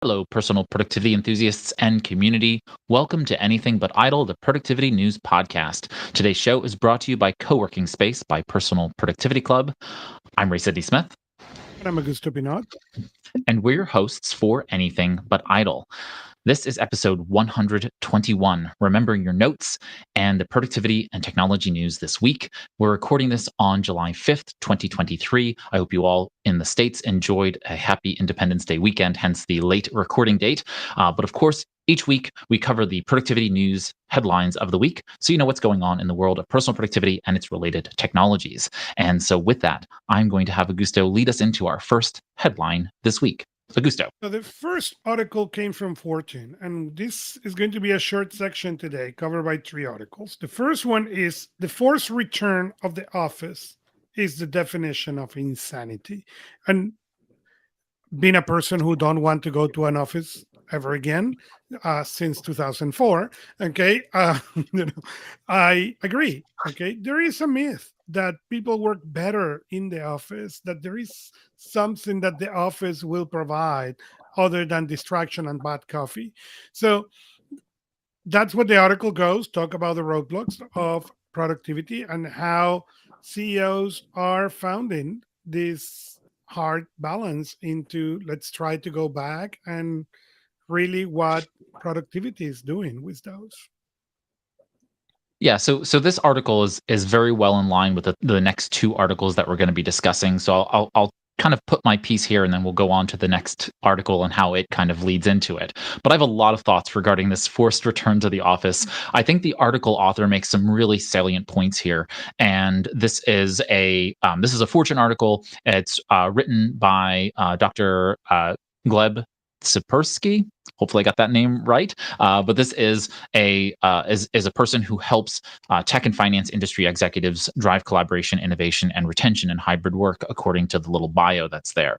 Hello, personal productivity enthusiasts and community. Welcome to Anything But Idle, the Productivity News Podcast. Today's show is brought to you by Co-working Space by Personal Productivity Club. I'm Ray Sidney-Smith, And I'm Augusto Pinaud. and we're your hosts for Anything But Idle. This is episode 121, remembering your notes and the productivity and technology news this week. We're recording this on July 5th, 2023. I hope you all in the States enjoyed a happy Independence Day weekend, hence the late recording date. But of course, each week we cover the productivity news headlines of the week so you know what's going on in the world of personal productivity and its related technologies. And so with that, I'm going to have Augusto lead us into our first headline this week. Augusto. So the first article came from Fortune, and this is going to be a short section today, covered by three articles. The first one is the forced return of the office is the definition of insanity. And being a person who don't want to go to an office ever again since 2004, okay, you know, I agree. Okay, there is a myth that people work better in the office, that there is something that the office will provide other than distraction and bad coffee. So that's what the article goes, talk about the roadblocks of productivity and how CEOs are founding this hard balance into let's try to go back and really what productivity is doing with those. Yeah, so this article is very well in line with the next two articles that we're going to be discussing. So I'll kind of put my piece here, and then we'll go on to the next article and how it kind of leads into it. But I have a lot of thoughts regarding this forced return to the office. I think the article author makes some really salient points here, and this is a Fortune article. It's written by Dr. Gleb Sipersky. Hopefully, I got that name right. But this is a person who helps tech and finance industry executives drive collaboration, innovation, and retention in hybrid work, according to the little bio that's there.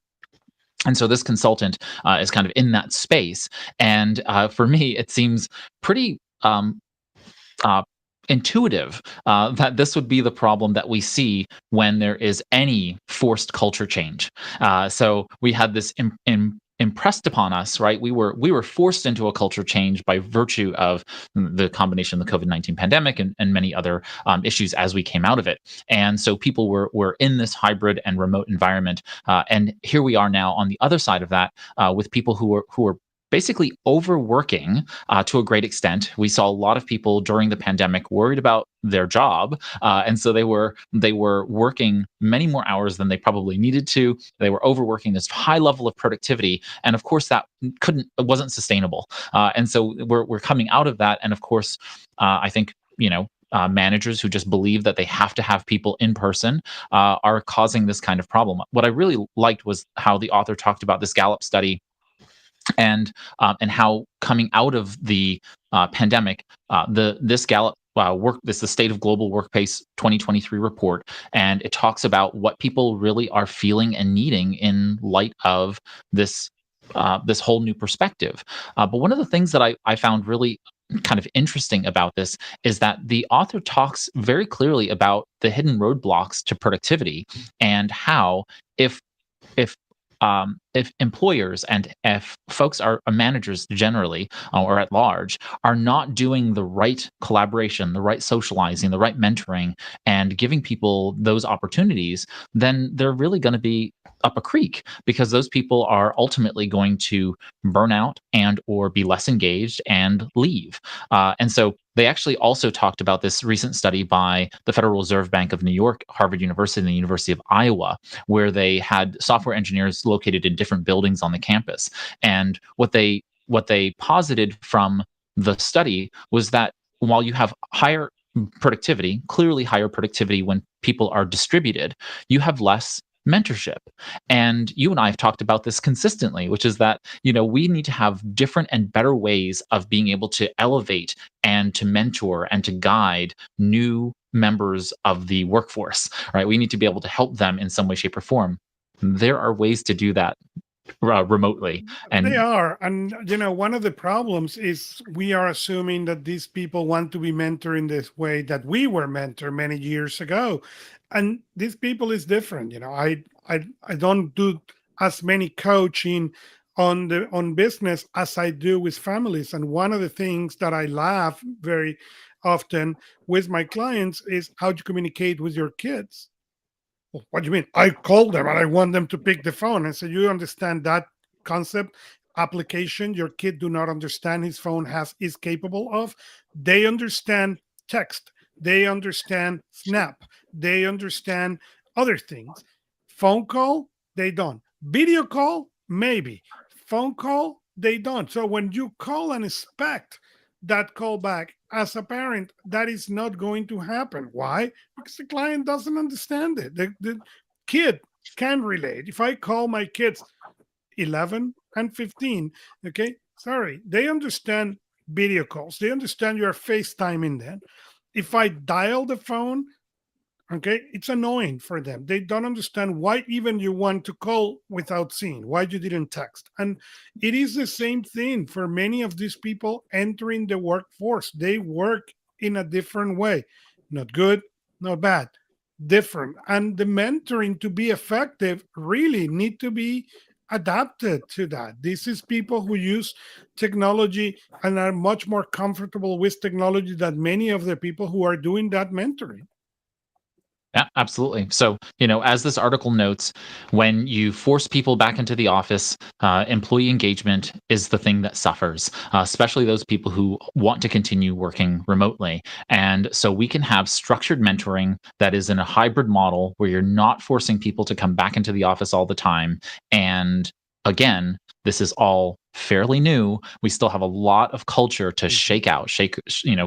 And so this consultant is kind of in that space, and for me, it seems pretty. Uh, Intuitive that this would be the problem that we see when there is any forced culture change. So we had this impressed upon us, right? We were forced into a culture change by virtue of the combination of the COVID-19 pandemic and many other issues as we came out of it. And so people were in this hybrid and remote environment, and here we are now on the other side of that with people who are basically overworking to a great extent. We saw a lot of people during the pandemic worried about their job, and so they were working many more hours than they probably needed to. They were overworking this high level of productivity, and of course that it wasn't sustainable. And so we're coming out of that, and of course, I think managers who just believe that they have to have people in person are causing this kind of problem. What I really liked was how the author talked about this Gallup study and how coming out of the pandemic, this Gallup this is the State of Global Workplace 2023 report, and it talks about what people really are feeling and needing in light of this this whole new perspective. But one of the things that I found really kind of interesting about this is that the author talks very clearly about the hidden roadblocks to productivity and how if if if employers and if folks are managers generally or at large are not doing the right collaboration, the right socializing, the right mentoring, and giving people those opportunities, then they're really going to be up a creek because those people are ultimately going to burn out and or be less engaged and leave. And so they actually also talked about this recent study by the Federal Reserve Bank of New York, Harvard University, and the University of Iowa, where they had software engineers located in different buildings on the campus. And what they posited from the study was that while you have higher productivity, clearly higher productivity when people are distributed, you have less mentorship. And you and I have talked about this consistently, which is that, we need to have different and better ways of being able to elevate and to mentor and to guide new members of the workforce, right? We need to be able to help them in some way, shape, or form. There are ways to do that remotely. They And are. And, one of the problems is we are assuming that these people want to be mentored in this way that we were mentored many years ago. And these people is different. I don't do as many coaching on business as I do with families. And one of the things that I laugh very often with my clients is how to communicate with your kids. "Well, what do you mean? I call them and I want them to pick the phone." And so you understand that concept application your kid do not understand his phone has is capable of. They understand text. They understand Snap. They understand other things. Phone call, they don't. Video call, maybe. Phone call, they don't. So when you call and expect that call back as a parent, that is not going to happen. Why? Because the client doesn't understand it. The kid can relate. If I call my kids 11 and 15, okay, sorry, they understand video calls. They understand you're FaceTiming them. If I dial the phone, okay, it's annoying for them. They don't understand why even you want to call without seeing, why you didn't text. And it is the same thing for many of these people entering the workforce. They work in a different way. Not good, not bad, different. And the mentoring to be effective really need to be adapted to that. This is people who use technology and are much more comfortable with technology than many of the people who are doing that mentoring. Yeah, absolutely. So, as this article notes, when you force people back into the office, employee engagement is the thing that suffers, especially those people who want to continue working remotely. And so we can have structured mentoring that is in a hybrid model where you're not forcing people to come back into the office all the time. And again, this is all fairly new. We still have a lot of culture to Mhm. shake out.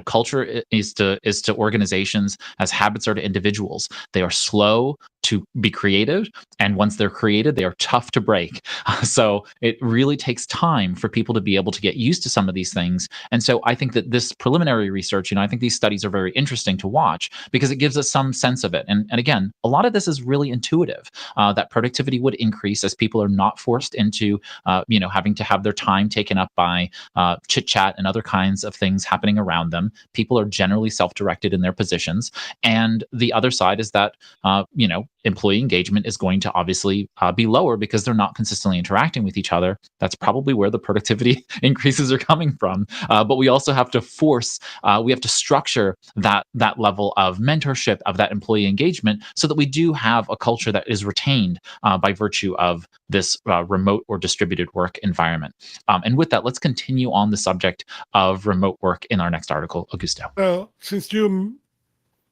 Culture is to organizations as habits are to individuals. They are slow to be created, and once they're created, they are tough to break. So it really takes time for people to be able to get used to some of these things. And so I think that this preliminary research, I think these studies are very interesting to watch because it gives us some sense of it. And again, a lot of this is really intuitive. That productivity would increase as people are not forced into, having to have their time taken up by chit chat and other kinds of things happening around them. People are generally self-directed in their positions, and the other side is that employee engagement is going to obviously be lower because they're not consistently interacting with each other. That's probably where the productivity increases are coming from. But we also have to we have to structure that level of mentorship, of that employee engagement, so that we do have a culture that is retained by virtue of this remote or distributed work environment. And with that, let's continue on the subject of remote work in our next article, Augusto. So, since you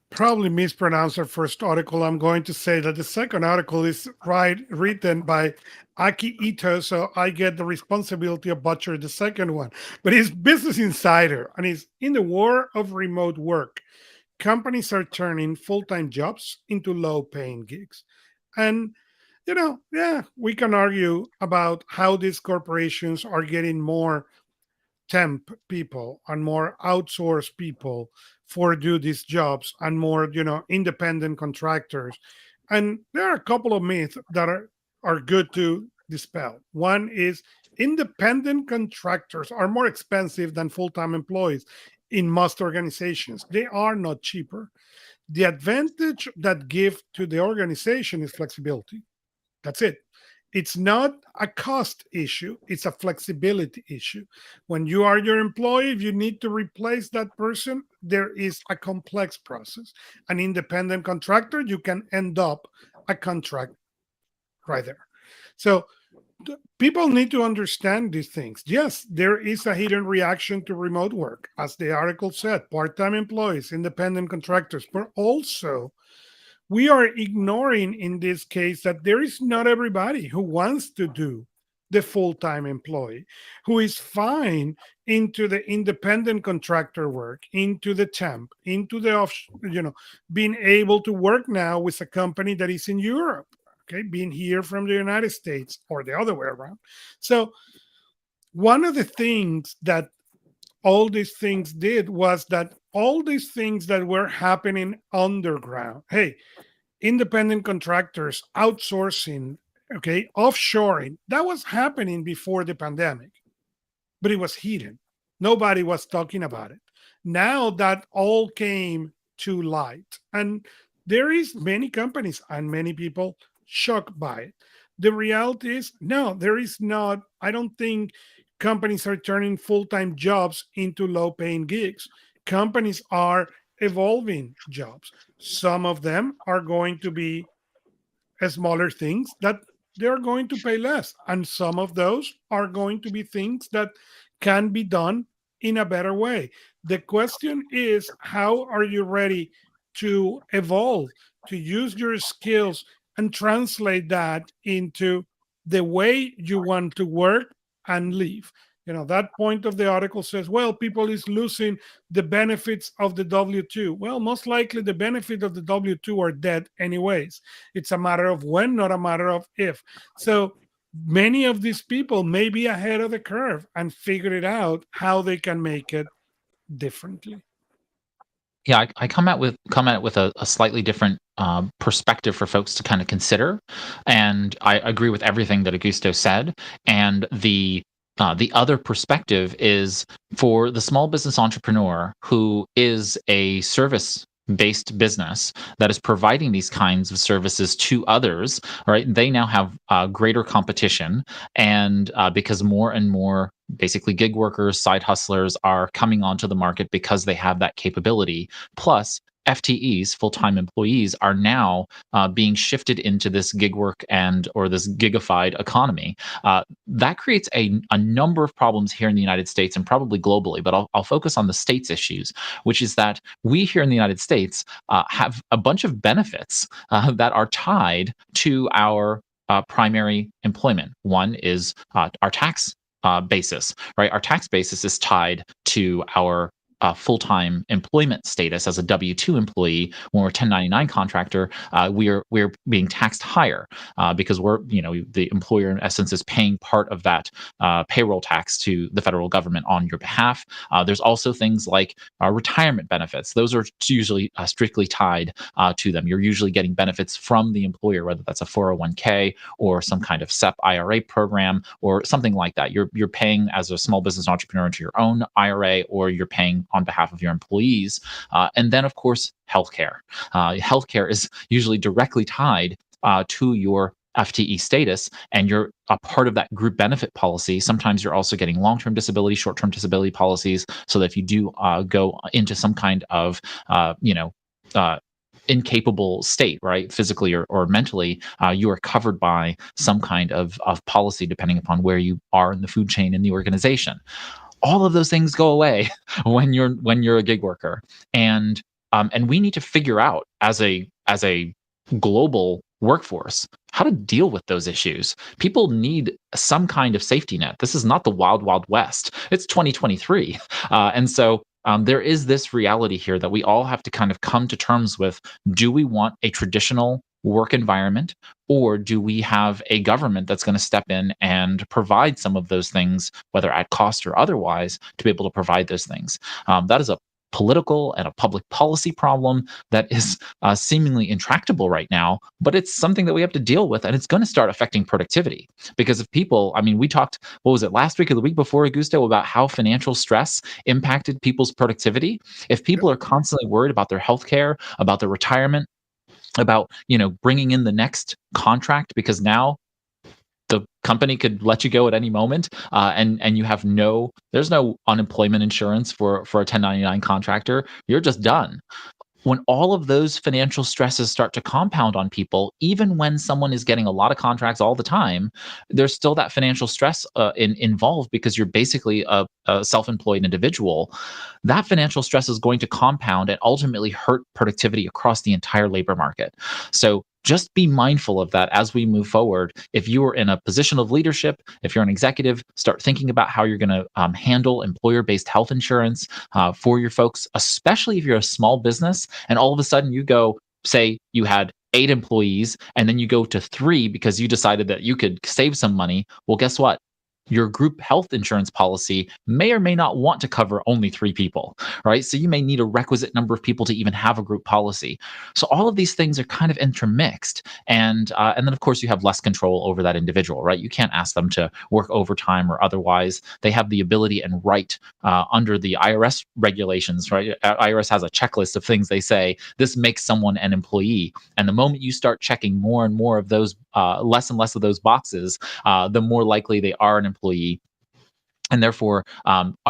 probably mispronounced our first article, I'm going to say that the second article is written by Aki Ito, so I get the responsibility of butcher the second one. But it's Business Insider, and it's in the war of remote work. Companies are turning full-time jobs into low-paying gigs. And yeah, we can argue about how these corporations are getting more temp people and more outsourced people for do these jobs and more independent contractors. And there are a couple of myths that are good to dispel. One is independent contractors are more expensive than full-time employees in most organizations. They are not cheaper. The advantage that give to the organization is flexibility. That's it. It's not a cost issue, it's a flexibility issue. When you are your employee, if you need to replace that person, there is a complex process. An independent contractor, you can end up a contract right there. So people need to understand these things. Yes, there is a hidden reaction to remote work, as the article said, part-time employees, independent contractors, but also we are ignoring in this case that there is not everybody who wants to do the full-time employee, who is fine into the independent contractor work, into the temp, into the off, being able to work now with a company that is in Europe, okay, being here from the United States or the other way around. So one of the things that all these things did was that all these things that were happening underground, hey, independent contractors outsourcing, okay, offshoring, that was happening before the pandemic, but it was hidden. Nobody was talking about it. Now that all came to light, and there is many companies and many people shocked by it. The reality is, no, there is not. I don't think companies are turning full time jobs into low paying gigs. Companies are evolving jobs. Some of them are going to be smaller things that they're going to pay less. And some of those are going to be things that can be done in a better way. The question is, how are you ready to evolve, to use your skills and translate that into the way you want to work and live? That point of the article says, well, people is losing the benefits of the W2. Well, most likely the benefit of the W2 are dead anyways. It's a matter of when, not a matter of if. So many of these people may be ahead of the curve and figure it out how they can make it differently. Yeah, I come at it with a slightly different perspective for folks to kind of consider, and I agree with everything that Augusto said. And the other perspective is for the small business entrepreneur who is a service based business that is providing these kinds of services to others. Right, they now have greater competition, and because more and more basically gig workers, side hustlers are coming onto the market because they have that capability. Plus, FTEs, full-time employees, are now being shifted into this gig work and or this gigified economy. That creates a number of problems here in the United States and probably globally. But I'll focus on the states issues, which is that we here in the United States have a bunch of benefits that are tied to our primary employment. One is our tax basis, right? Our tax basis is tied to our full-time employment status as a W-2 employee. When we're 1099 contractor, we're being taxed higher because the employer in essence is paying part of that payroll tax to the federal government on your behalf. There's also things like retirement benefits. Those are usually strictly tied to them. You're usually getting benefits from the employer, whether that's a 401k or some kind of SEP IRA program or something like that. You're paying as a small business entrepreneur into your own IRA, or you're paying on behalf of your employees. And then, of course, healthcare. Healthcare is usually directly tied to your FTE status, and you're a part of that group benefit policy. Sometimes you're also getting long-term disability, short-term disability policies, so that if you do go into some kind of, incapable state, right, physically or mentally, you are covered by some kind of policy depending upon where you are in the food chain in the organization. All of those things go away when you're a gig worker, and we need to figure out as a global workforce how to deal with those issues. People need some kind of safety net. This is not the wild wild west. It's 2023, and so there is this reality here that we all have to kind of come to terms with. Do we want a traditional work environment, or do we have a government that's going to step in and provide some of those things, whether at cost or otherwise, to be able to provide those things? That is a political and a public policy problem that is seemingly intractable right now, but it's something that we have to deal with, and it's going to start affecting productivity. Because if people, I mean, we talked, what was it, last week or the week before, Augusto, about how financial stress impacted people's productivity. If people are constantly worried about their health care, about their retirement, about bringing in the next contract, because now the company could let you go at any moment, and you have there's no unemployment insurance for a 1099 contractor. You're just done. When all of those financial stresses start to compound on people, even when someone is getting a lot of contracts all the time, there's still that financial stress involved, because you're basically a self-employed individual. That financial stress is going to compound and ultimately hurt productivity across the entire labor market. So just be mindful of that as we move forward. If you are in a position of leadership, if you're an executive, start thinking about how you're going to handle employer-based health insurance for your folks, especially if you're a small business and all of a sudden you go, say you had 8 employees and then you go to 3 because you decided that you could save some money. Well, guess what? Your group health insurance policy may or may not want to cover only 3 people, right? So you may need a requisite number of people to even have a group policy. So all of these things are kind of intermixed, and then of course you have less control over that individual, right? You can't ask them to work overtime or otherwise. They have the ability and right under the IRS regulations, right? IRS has a checklist of things they say this makes someone an employee, and the moment you start checking more and more of those less and less of those boxes, the more likely they are an employee, and therefore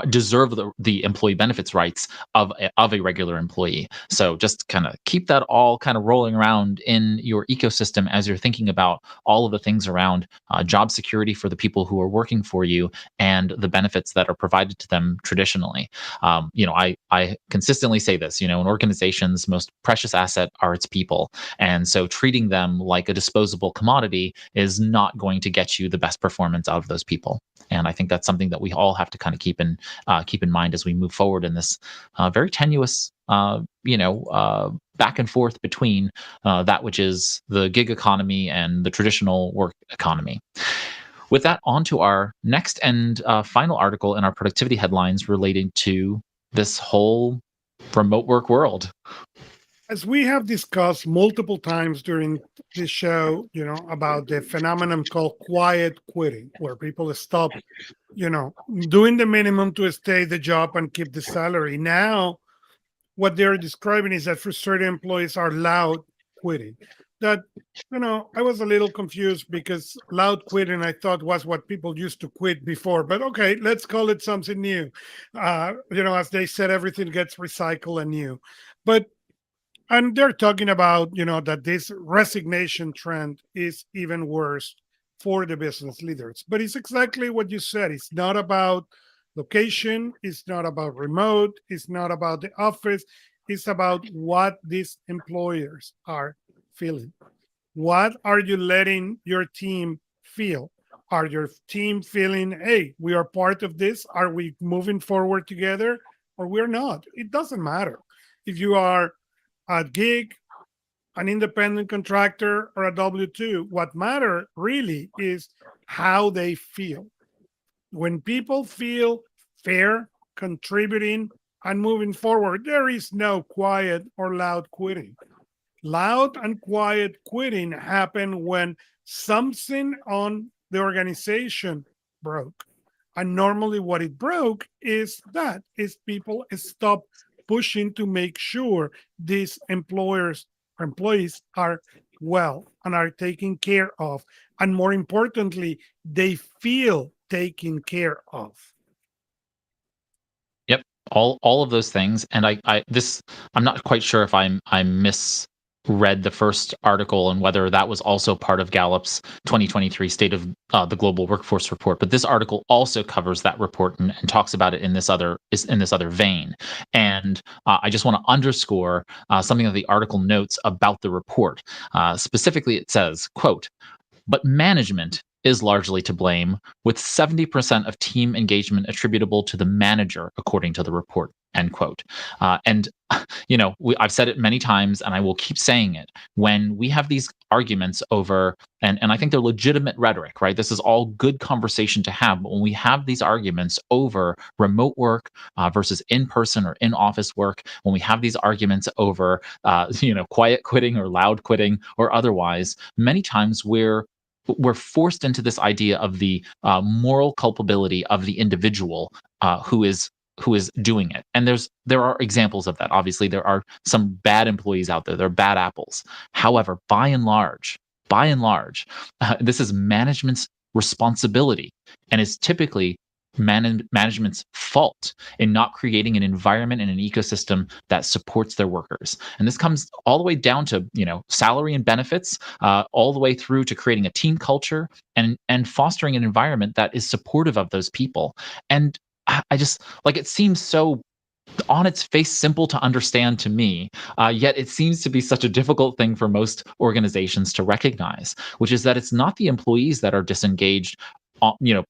deserve the employee benefits rights of a regular employee. So just kind of keep that all kind of rolling around in your ecosystem as you're thinking about all of the things around job security for the people who are working for you and the benefits that are provided to them traditionally. I consistently say this. An organization's most precious asset are its people, and so treating them like a disposable commodity is not going to get you the best performance out of those people. And I think that's something that we all have to kind of keep in mind as we move forward in this very tenuous, back and forth between that which is the gig economy and the traditional work economy. With that, on to our next and final article in our productivity headlines relating to this whole remote work world. As we have discussed multiple times during this show, about the phenomenon called quiet quitting, where people stop, doing the minimum to stay the job and keep the salary. Now, what they're describing is that frustrated employees are loud quitting. That, I was a little confused because loud quitting I thought was what people used to quit before. But okay, let's call it something new. As they said, everything gets recycled and new. And they're talking about, that this resignation trend is even worse for the business leaders. But it's exactly what you said. It's not about location. It's not about remote. It's not about the office. It's about what these employers are feeling. What are you letting your team feel? Are your team feeling, hey, we are part of this? Are we moving forward together or we're not? It doesn't matter. If you are a gig, an independent contractor, or a W-2. What matters really is how they feel. When people feel fair, contributing, and moving forward, there is no quiet or loud quitting. Loud and quiet quitting happen when something on the organization broke. And normally what it broke is people stop pushing to make sure these employees are well and are taken care of. And more importantly, they feel taken care of. Yep, all of those things. And I'm not quite sure if I misread the first article and whether that was also part of Gallup's 2023 State of the Global Workforce report. But this article also covers that report and talks about it in this other vein. And I just want to underscore something that the article notes about the report. Specifically, it says, quote, "But management is largely to blame, with 70% of team engagement attributable to the manager, according to the report," end quote. And I've said it many times, and I will keep saying it. When we have these arguments over, and I think they're legitimate rhetoric, right? This is all good conversation to have. But when we have these arguments over remote work versus in-person or in-office work, when we have these arguments over, quiet quitting or loud quitting or otherwise, many times we're forced into this idea of the moral culpability of the individual who is doing it. And there are examples of that. Obviously, there are some bad employees out there. There are bad apples. However, by and large, this is management's responsibility, and is typically management's fault in not creating an environment and an ecosystem that supports their workers. And this comes all the way down to salary and benefits, all the way through to creating a team culture and fostering an environment that is supportive of those people. And I just it seems so on its face simple to understand to me, yet it seems to be such a difficult thing for most organizations to recognize, which is that it's not the employees that are disengaged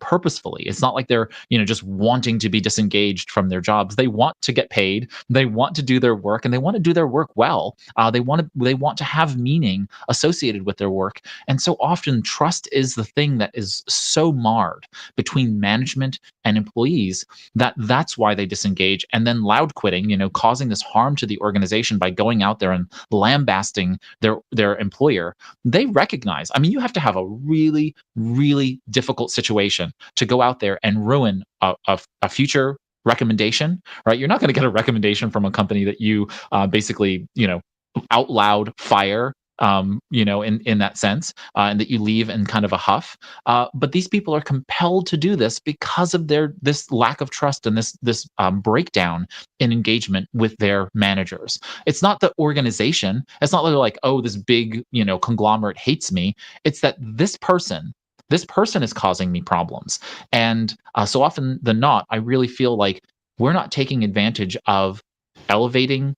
purposefully. It's not like they're just wanting to be disengaged from their jobs. They want to get paid, they want to do their work, and they want to do their work well. They want to have meaning associated with their work. And so often trust is the thing that is so marred between management and employees that's why they disengage. And then loud quitting, causing this harm to the organization by going out there and lambasting their employer. They recognize, you have to have a really, really difficult situation to go out there and ruin a future recommendation, right? You're not going to get a recommendation from a company that you basically, out loud fire in that sense, and that you leave in kind of a huff. But these people are compelled to do this because of this lack of trust and this breakdown in engagement with their managers. It's not the organization. It's not like, oh, this big conglomerate hates me. It's that this person is causing me problems. And so often than not, I really feel like we're not taking advantage of elevating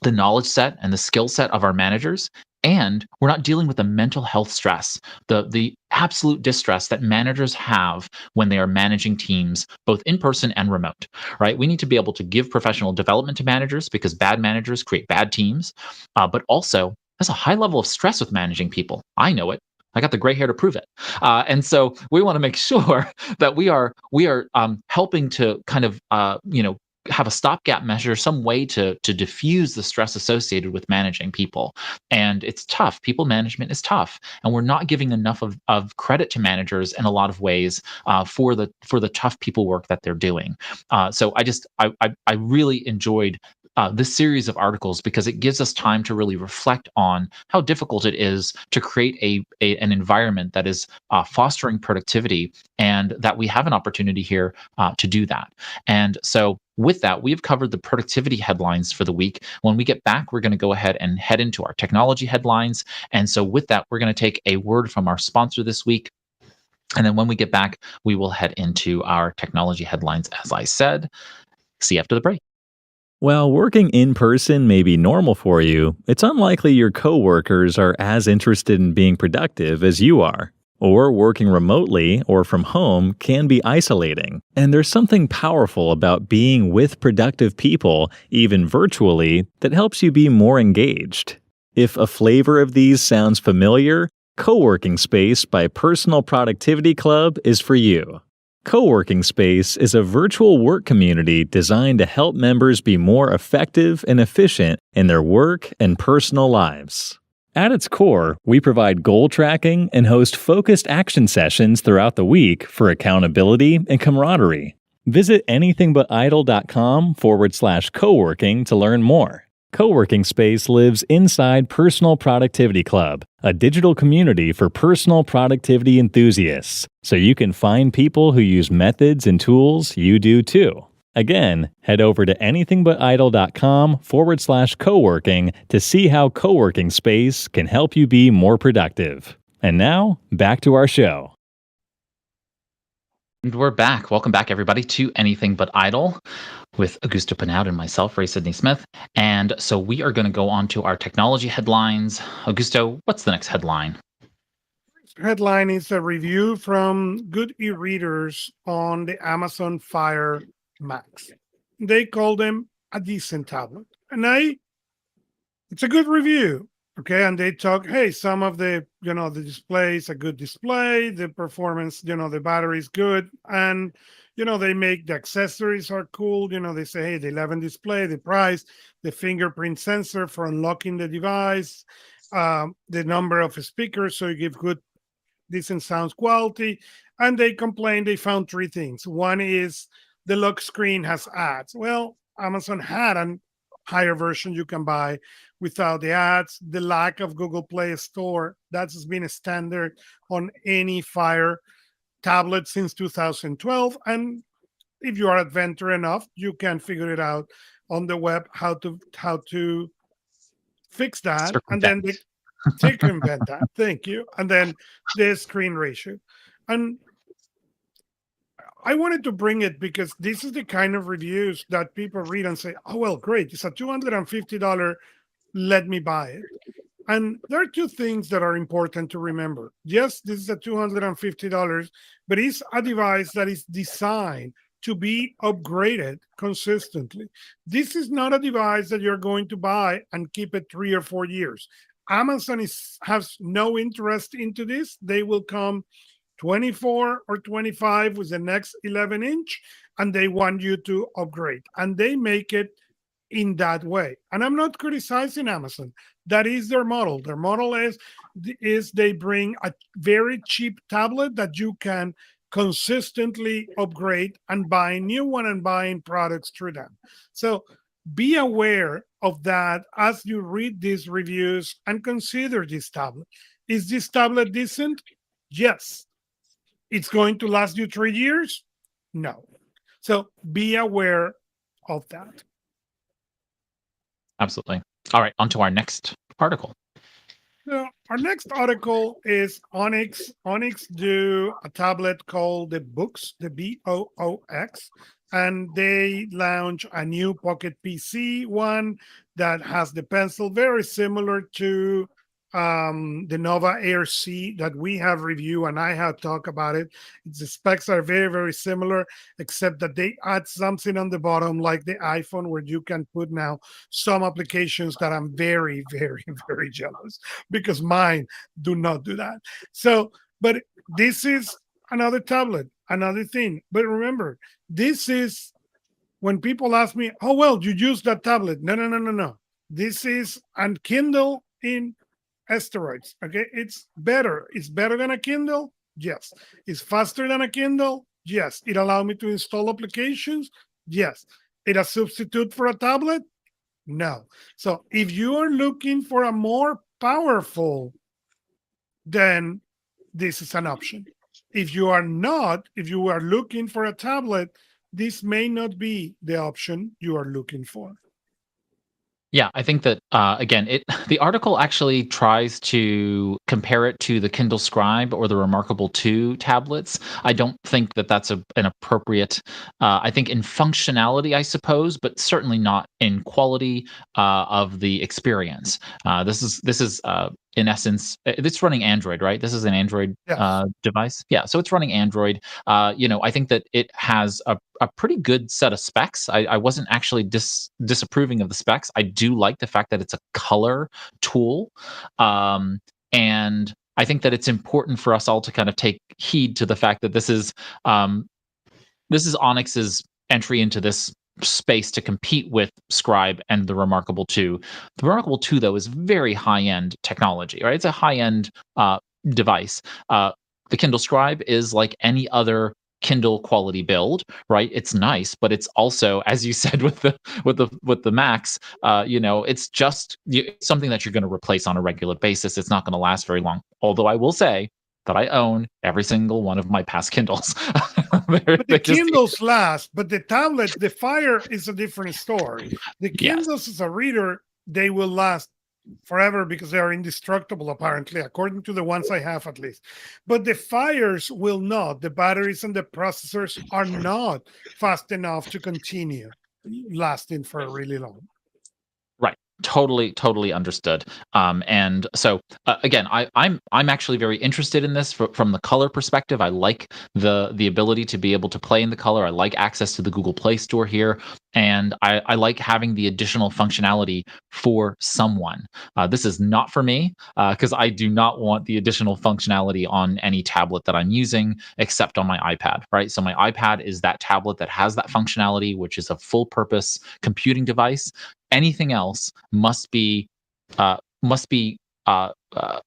the knowledge set and the skill set of our managers, and we're not dealing with the mental health stress, the absolute distress that managers have when they are managing teams both in person and remote. Right, we need to be able to give professional development to managers because bad managers create bad teams, but also there's a high level of stress with managing people. I know it. I got the gray hair to prove it. And so we want to make sure that we are helping to kind of have a stopgap measure, some way to diffuse the stress associated with managing people. And it's tough. People management is tough, and we're not giving enough of credit to managers in a lot of ways for the tough people work that they're doing. So I really enjoyed this series of articles because it gives us time to really reflect on how difficult it is to create an environment that is fostering productivity, and that we have an opportunity here to do that. And so with that, we've covered the productivity headlines for the week. When we get back, we're going to go ahead and head into our technology headlines. And so with that, we're going to take a word from our sponsor this week. And then when we get back, we will head into our technology headlines, as I said. See you after the break. While working in person may be normal for you, it's unlikely your coworkers are as interested in being productive as you are. Or working remotely or from home can be isolating, and there's something powerful about being with productive people, even virtually, that helps you be more engaged. If a flavor of these sounds familiar, Co-working Space by Personal Productivity Club is for you. Co-working Space is a virtual work community designed to help members be more effective and efficient in their work and personal lives. At its core, we provide goal tracking and host focused action sessions throughout the week for accountability and camaraderie. Visit anythingbutidle.com/coworking to learn more. Co-working Space lives inside Personal Productivity Club, a digital community for personal productivity enthusiasts, so you can find people who use methods and tools you do too. Again, head over to anythingbutidle.com/coworking to see how Co-working Space can help you be more productive. And now, back to our show. And we're back. Welcome back, everybody, to Anything But Idle with Augusto Pinaud and myself, Ray Sidney-Smith. And so we are going to go on to our technology headlines. Augusto, what's the next headline? Headline is a review from good e-readers on the Amazon Fire Max. They call them a decent tablet. And it's a good review. Okay. And they talk, hey, some of the display is a good display, the performance, the battery is good. And, they make the accessories are cool. They say, hey, the 11 display, the price, the fingerprint sensor for unlocking the device, the number of speakers. So you give good, decent sound quality. And they complain they found three things. One is the lock screen has ads. Well, Amazon had a higher version you can buy without the ads. The lack of Google Play Store, that's been a standard on any Fire tablet since 2012. And if you are adventurous enough, you can figure it out on the web how to fix that. And then they circumvent that. Thank you. And then the screen ratio. And I wanted to bring it because this is the kind of reviews that people read and say, oh, well, great. It's a $250. Let me buy it. And there are two things that are important to remember. Yes, this is a $250, but it's a device that is designed to be upgraded consistently. This is not a device that you're going to buy and keep it 3 or 4 years. Amazon has no interest into this. They will come 24 or 25 with the next 11-inch, and they want you to upgrade. And they make it in that way. And I'm not criticizing Amazon. That is their model. Their model is they bring a very cheap tablet that you can consistently upgrade and buy new one and buying products through them. So be aware of that as you read these reviews and consider this tablet. Is this tablet decent? Yes. It's going to last you 3 years? No. So be aware of that. Absolutely. All right, on to our next article. So our next article is Onyx. Onyx do a tablet called the Boox, the Boox, and they launch a new Pocket PC one that has the pencil very similar to the Nova Air C that we have reviewed and I have talked about it. The specs are very, very similar, except that they add something on the bottom like the iPhone where you can put now some applications that I'm very, very, very jealous because mine do not do that. So, but this is another tablet, another thing. But remember, this is when people ask me, "Oh well, you use that tablet?" No, no, no, no, no. This is and Kindle in asteroids. Okay, it's better. It's better than a Kindle. Yes. It's faster than a Kindle. Yes. It allows me to install applications. Yes. It a substitute for a tablet. No. So if you are looking for a more powerful, then this is an option. If you are not, if you are looking for a tablet, this may not be the option you are looking for. Yeah, I think that again, the article actually tries to compare it to the Kindle Scribe or the Remarkable 2 tablets. I don't think that that's an appropriate. I think in functionality, I suppose, but certainly not in quality of the experience. This is in essence, it's running Android, right? This is an Android Yes. device. Yeah, so it's running Android. I think that it has a pretty good set of specs. I wasn't actually disapproving of the specs. I do like the fact that it's a color tool. And I think that it's important for us all to kind of take heed to the fact that this is Onyx's entry into this space to compete with Scribe and the Remarkable 2. The Remarkable 2, though, is very high-end technology, right? It's a high-end device. The Kindle Scribe is like any other Kindle quality build, right? It's nice, but it's also, as you said with the Macs, it's just something that you're going to replace on a regular basis. It's not going to last very long. Although I will say that I own every single one of my past Kindles. But the Kindles last, but the tablet, the Fire is a different story. The Yes. Kindles as a reader, they will last forever because they are indestructible, apparently, according to the ones I have at least. But the Fires will not. The batteries and the processors are not fast enough to continue lasting for a really long. Right. Totally understood. And so again, I'm actually very interested in this from the color perspective. I like the ability to be able to play in the color. I like access to the Google Play Store here, and I like having the additional functionality for someone. This is not for me because I do not want the additional functionality on any tablet that I'm using except on my iPad. Right. So my iPad is that tablet that has that functionality, which is a full-purpose computing device. Anything else must be uh, must be uh, uh,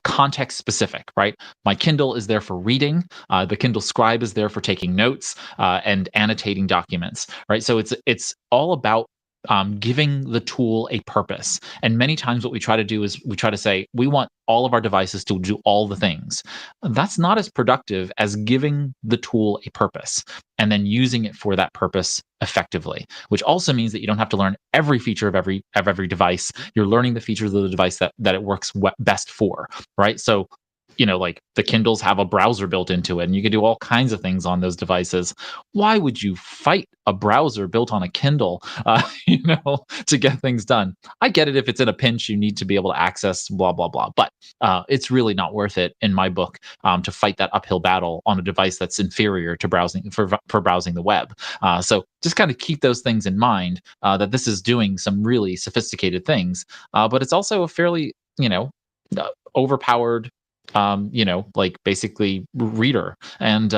context specific, right? My Kindle is there for reading. The Kindle Scribe is there for taking notes and annotating documents, right? So it's all about giving the tool a purpose. And many times, what we try to do is we try to say we want all of our devices to do all the things. That's not as productive as giving the tool a purpose and then using it for that purpose effectively, which also means that you don't have to learn every feature of every device. You're learning the features of the device that it works best for, right? So like the Kindles have a browser built into it and you can do all kinds of things on those devices. Why would you fight a browser built on a Kindle, to get things done? I get it. If it's in a pinch, you need to be able to access blah, blah, blah. But it's really not worth it in my book to fight that uphill battle on a device that's inferior to browsing for browsing the web. So just kind of keep those things in mind that this is doing some really sophisticated things, but it's also a fairly, overpowered like basically reader. And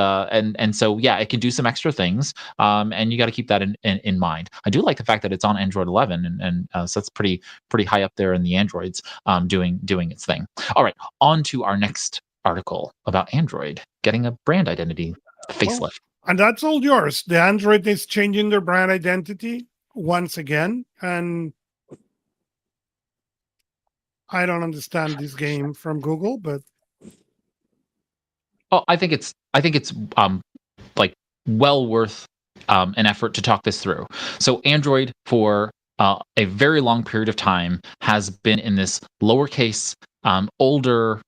so yeah, it can do some extra things. And you got to keep that in mind. I do like the fact that it's on Android 11 and so that's pretty high up there in the Androids doing its thing. All right, on to our next article about Android getting a brand identity facelift. And that's all yours. The Android is changing their brand identity. once again, and I don't understand this game from Google, but I think it's like well worth an effort to talk this through. So Android for a very long period of time has been in this lowercase older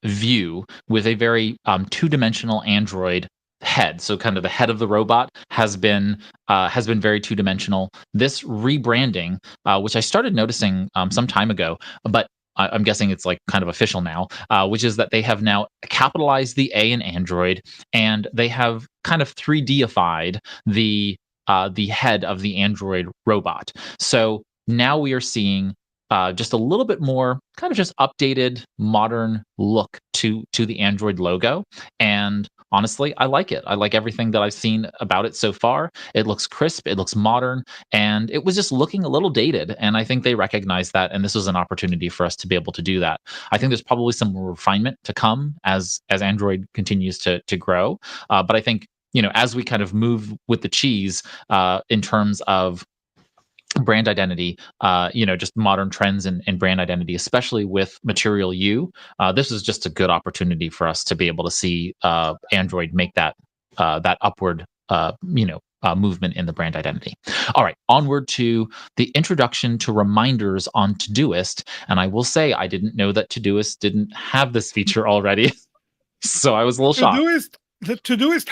view with a very two-dimensional Android head. So kind of the head of the robot has been very two-dimensional. This rebranding, which I started noticing some time ago, but I'm guessing it's like kind of official now, which is that they have now capitalized the A in Android, and they have kind of 3Dified the head of the Android robot. So now we are seeing just a little bit more kind of just updated, modern look to the Android logo, and honestly, I like it. I like everything that I've seen about it so far. It looks crisp, it looks modern, and it was just looking a little dated. And I think they recognize that, and this was an opportunity for us to be able to do that. I think there's probably some more refinement to come as Android continues to grow. But I think as we kind of move with the cheese in terms of brand identity, just modern trends and brand identity, especially with Material You. This is just a good opportunity for us to be able to see Android make that upward, movement in the brand identity. All right, onward to the introduction to reminders on Todoist. And I will say, I didn't know that Todoist didn't have this feature already. So I was a little shocked. Todoist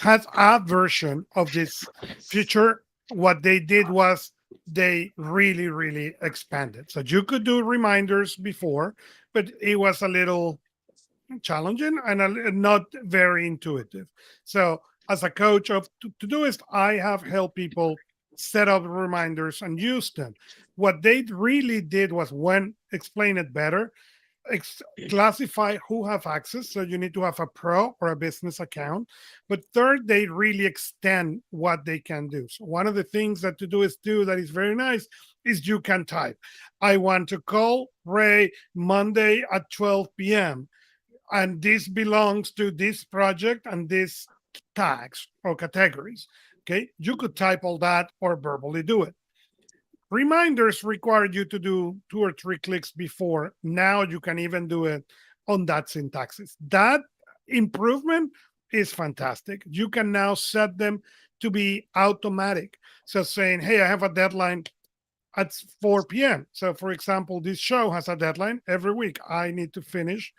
has a version of this feature. What they did was they really, really expanded. So you could do reminders before, but it was a little challenging and not very intuitive. So as a coach of Todoist, I have helped people set up reminders and use them. What they really did was explain it better, classify who have access. So you need to have a pro or a business account. But third, they really extend what they can do. So one of the things that Todoist do that is very nice is you can type, I want to call Ray Monday at 12 p.m. And this belongs to this project and these tags or categories. Okay. You could type all that or verbally do it. Reminders required you to do 2 or 3 clicks before. Now you can even do it on that syntaxis. That improvement is fantastic. You can now set them to be automatic. So saying, hey, I have a deadline at 4 p.m. So for example, this show has a deadline every week. I need to finish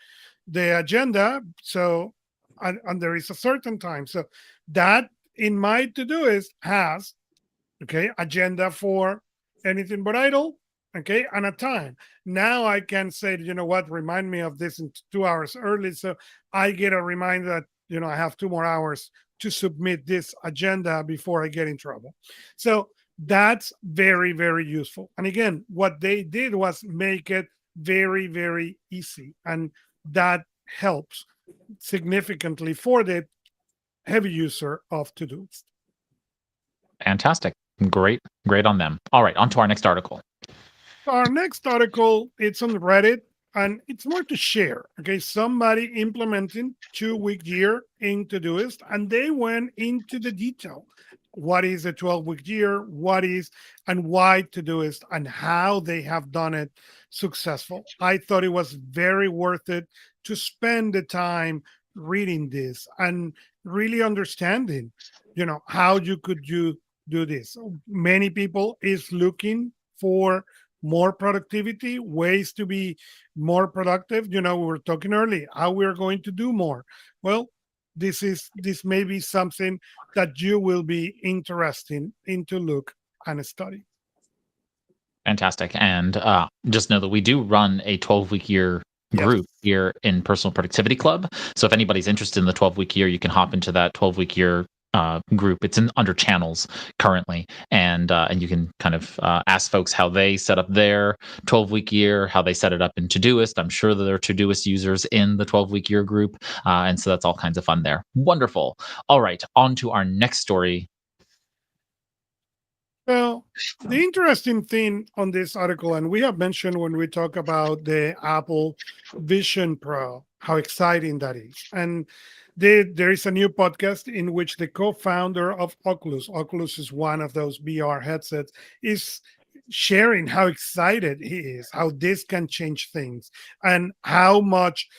the agenda. So, and there is a certain time. So that in my Todoist has, agenda for anything but idle, and a time. Now I can say, you know what, remind me of this in 2 hours early. So I get a reminder that, I have 2 more hours to submit this agenda before I get in trouble. So that's very, very useful. And again, what they did was make it very, very easy. And that helps significantly for the heavy user of Todoist. Fantastic. Great on them. All right, on to our next article. Our next article, it's on Reddit, and it's more to share. Somebody implementing 2-week year in Todoist, and they went into the detail. What is a 12-week year? What is and why Todoist, and how they have done it successful. I thought it was very worth it to spend the time reading this and really understanding, how you could do this. Many people is looking for more productivity, ways to be more productive. We were talking earlier how we're going to do more. Well, this may be something that you will be interested in to look and study. Fantastic. And just know that we do run a 12-week year group here in Personal Productivity Club. So if anybody's interested in the 12-week year, you can hop into that 12-week year group. It's under channels currently, and you can kind of ask folks how they set up their 12-week year, how they set it up in Todoist. I'm sure that there are Todoist users in the 12-week year group, and so that's all kinds of fun there. Wonderful. All right, on to our next story. Well, the interesting thing on this article, and we have mentioned when we talk about the Apple Vision Pro, how exciting that is. And There is a new podcast in which the co-founder of Oculus is one of those VR headsets, is sharing how excited he is, how this can change things, and how much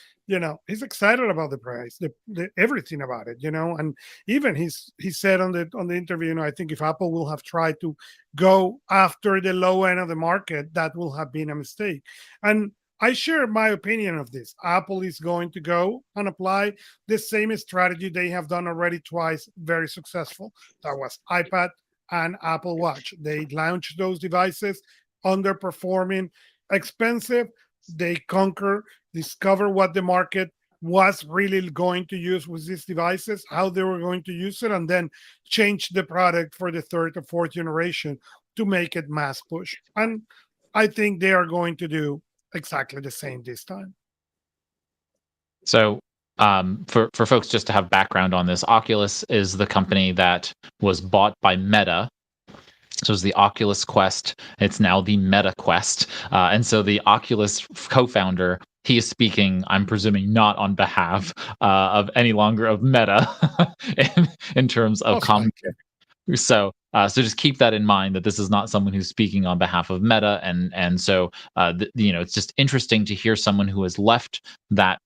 he's excited about the price, the everything about it, and even he said on the interview, I think if Apple will have tried to go after the low end of the market, that will have been a mistake. And I share my opinion of this. Apple is going to go and apply the same strategy they have done already twice, very successful. That was iPad and Apple Watch. They launched those devices, underperforming, expensive. They conquer, discover what the market was really going to use with these devices, how they were going to use it, and then change the product for the third or fourth generation to make it mass push. And I think they are going to do exactly the same this time. So, for folks just to have background on this, Oculus is the company that was bought by Meta. So it's the Oculus Quest. It's now the Meta Quest. And so the Oculus co-founder, he is speaking, I'm presuming, not on behalf of any longer of Meta in terms of commentary. So just keep that in mind, that this is not someone who's speaking on behalf of Meta, and so it's just interesting to hear someone who has left that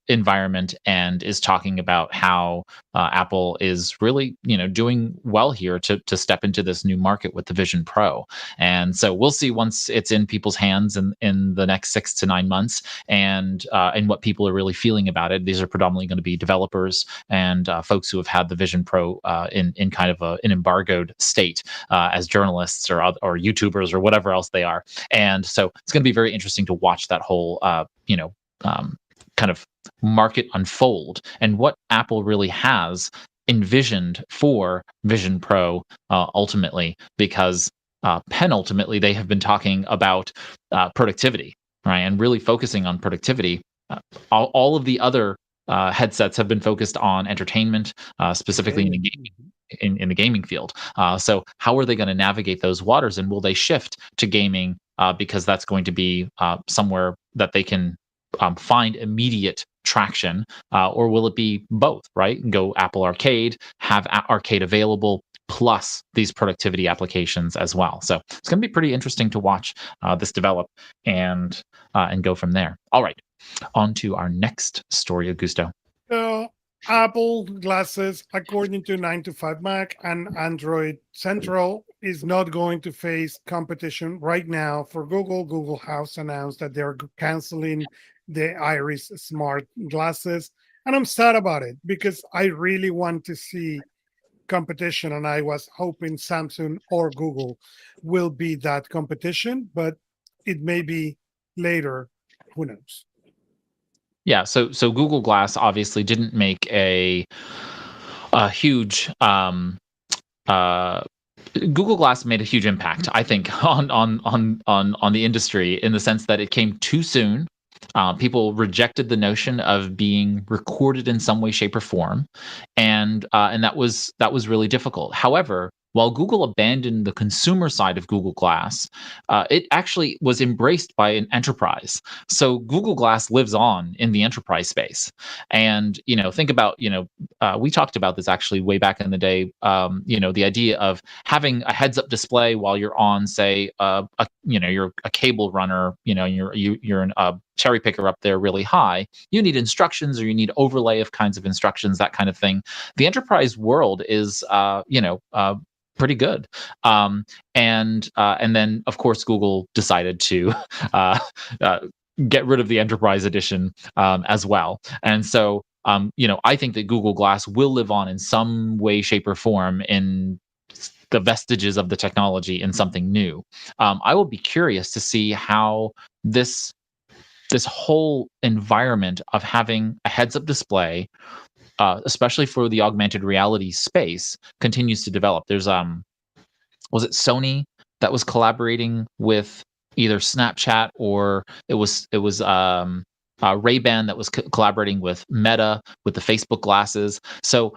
environment and is talking about how Apple is really doing well here to step into this new market with the Vision Pro. And so we'll see once it's in people's hands in the next 6 to 9 months, and what people are really feeling about it. These are predominantly going to be developers and folks who have had the Vision Pro in kind of an embargoed state as journalists or YouTubers or whatever else they are. And so it's going to be very interesting to watch that whole kind of market unfold, and what Apple really has envisioned for Vision Pro ultimately, because penultimately they have been talking about productivity, right, and really focusing on productivity. All of the other headsets have been focused on entertainment, specifically in the gaming, in the gaming field. So how are they going to navigate those waters, and will they shift to gaming because that's going to be somewhere that they can find immediate traction, or will it be both, right? And go Apple Arcade, have Arcade available, plus these productivity applications as well. So it's going to be pretty interesting to watch this develop and go from there. All right, on to our next story, Augusto. So Apple glasses, according to 9 to 5 Mac and Android Central, is not going to face competition right now for Google. Google has announced that they're canceling the Iris smart glasses. And I'm sad about it because I really want to see competition. And I was hoping Samsung or Google will be that competition, but it may be later. Who knows? Yeah, so Google Glass obviously didn't make a huge Google Glass made a huge impact, I think, on the industry, in the sense that it came too soon. People rejected the notion of being recorded in some way, shape, or form, and that was really difficult. However, while Google abandoned the consumer side of Google Glass, it actually was embraced by an enterprise. So Google Glass lives on in the enterprise space. And think about we talked about this actually way back in the day. The idea of having a heads-up display while you're on, say, you're a cable runner, you're a cherry picker up there really high. You need instructions, or you need overlay of kinds of instructions, that kind of thing. The enterprise world is pretty good. And then of course Google decided to get rid of the enterprise edition as well. And so I think that Google Glass will live on in some way, shape, or form in the vestiges of the technology in something new. I will be curious to see how this whole environment of having a heads-up display, especially for the augmented reality space, continues to develop. There's was it Sony that was collaborating with either Snapchat, or it was Ray-Ban that was collaborating with Meta with the Facebook glasses. So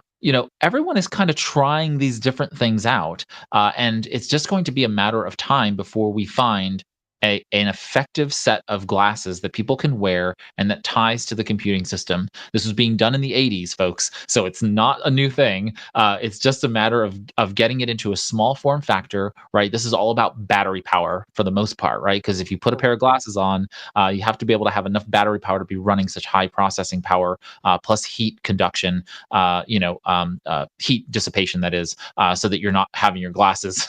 everyone is kind of trying these different things out, and it's just going to be a matter of time before we find an effective set of glasses that people can wear and that ties to the computing system. This was being done in the 80s, folks, so it's not a new thing. It's just a matter of getting it into a small form factor, right? This is all about battery power for the most part, right? Because if you put a pair of glasses on, you have to be able to have enough battery power to be running such high processing power, plus heat conduction, heat dissipation, that is, so that you're not having your glasses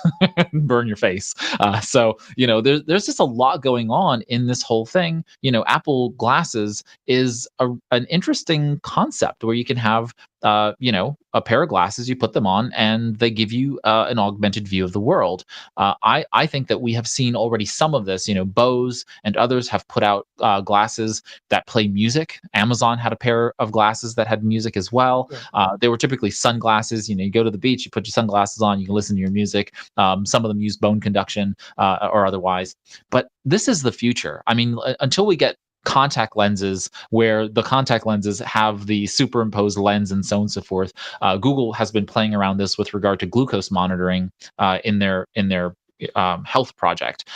burn your face. So there's just a lot going on in this whole thing. Apple Glasses is an interesting concept where you can have a pair of glasses, you put them on, and they give you an augmented view of the world. I think that we have seen already some of this. Bose and others have put out glasses that play music. Amazon had a pair of glasses that had music as well. They were typically sunglasses. You go to the beach, you put your sunglasses on, you can listen to your music. Some of them use bone conduction or otherwise. But this is the future. I mean, until we get contact lenses where the contact lenses have the superimposed lens and so on and so forth. Google has been playing around this with regard to glucose monitoring in their health project,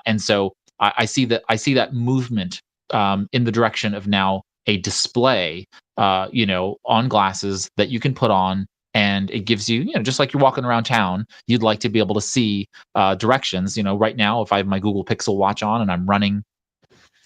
and so I see that movement in the direction of now a display, on glasses that you can put on. And it gives you, just like you're walking around town, you'd like to be able to see directions. Right now, if I have my Google Pixel watch on and I'm running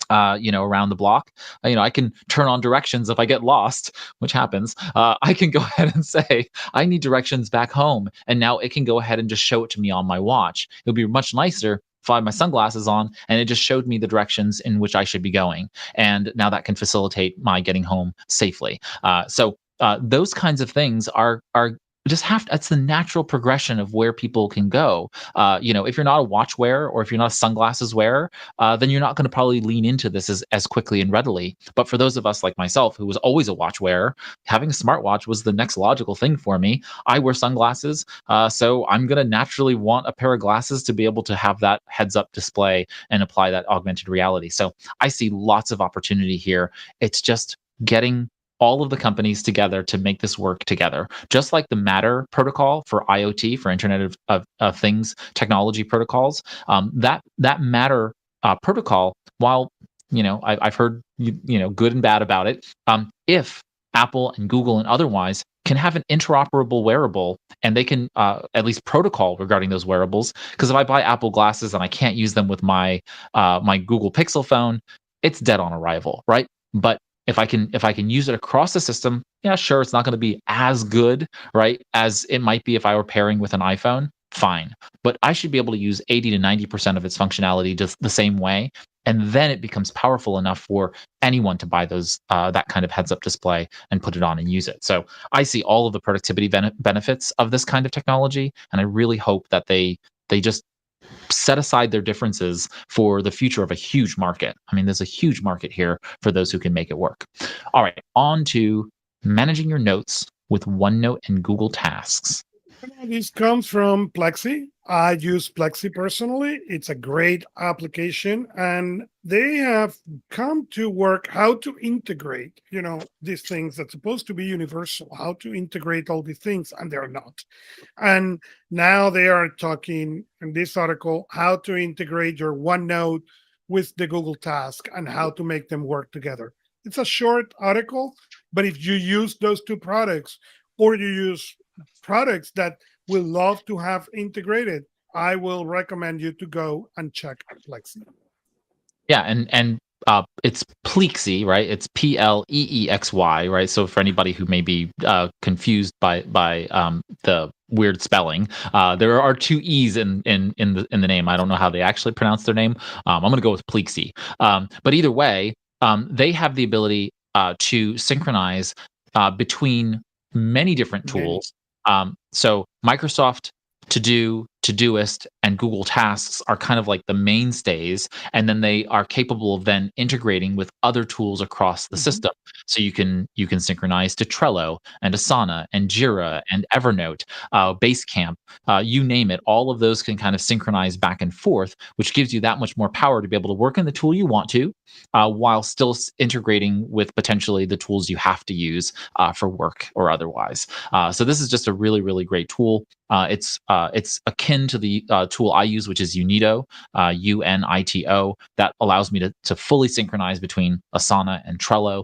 around the block, I can turn on directions if I get lost, which happens. I can go ahead and say, I need directions back home. And now it can go ahead and just show it to me on my watch. It'll be much nicer if I had my sunglasses on and it just showed me the directions in which I should be going. And now that can facilitate my getting home safely. So those kinds of things are just it's the natural progression of where people can go. If you're not a watch wearer or if you're not a sunglasses wearer, then you're not going to probably lean into this as quickly and readily. But for those of us like myself, who was always a watch wearer, having a smartwatch was the next logical thing for me. I wear sunglasses, so I'm going to naturally want a pair of glasses to be able to have that heads-up display and apply that augmented reality. So I see lots of opportunity here. It's just getting all of the companies together to make this work together. Just like the Matter protocol for IoT, for Internet of Things technology protocols, that Matter protocol, while I've heard good and bad about it, if Apple and Google and otherwise can have an interoperable wearable and they can at least protocol regarding those wearables, because if I buy Apple glasses and I can't use them with my Google Pixel phone, it's dead on arrival, right? But if I can use it across the system, yeah, sure, it's not going to be as good, right, as it might be if I were pairing with an iPhone. Fine, but I should be able to use 80 to 90% of its functionality just the same way, and then it becomes powerful enough for anyone to buy those that kind of heads-up display and put it on and use it. So I see all of the productivity benefits of this kind of technology, and I really hope that they just set aside their differences for the future of a huge market. I mean, there's a huge market here for those who can make it work. All right, on to managing your notes with OneNote and Google Tasks. This comes from Plexi. I use Plexi personally. It's a great application, and they have come to work how to integrate, these things that's supposed to be universal, how to integrate all these things, and they're not. And now they are talking in this article how to integrate your OneNote with the Google Task and how to make them work together. It's a short article, but if you use those two products or you use products that will love to have integrated, I will recommend you to go and check Plexi. Yeah, and it's Plexi, right? It's Pleexy, right? So for anybody who may be confused by the weird spelling, there are two E's in the name. I don't know how they actually pronounce their name. I'm going to go with Plexi. But either way, they have the ability to synchronize between many different tools. So Microsoft Todoist, and Google Tasks are kind of like the mainstays, and then they are capable of then integrating with other tools across the system. So you can synchronize to Trello and Asana and Jira and Evernote, Basecamp, you name it. All of those can kind of synchronize back and forth, which gives you that much more power to be able to work in the tool you want to, while still integrating with potentially the tools you have to use for work or otherwise. So this is just a really, really great tool. It's akin to the tool I use, which is Unito, UNITO, that allows me to fully synchronize between Asana and Trello,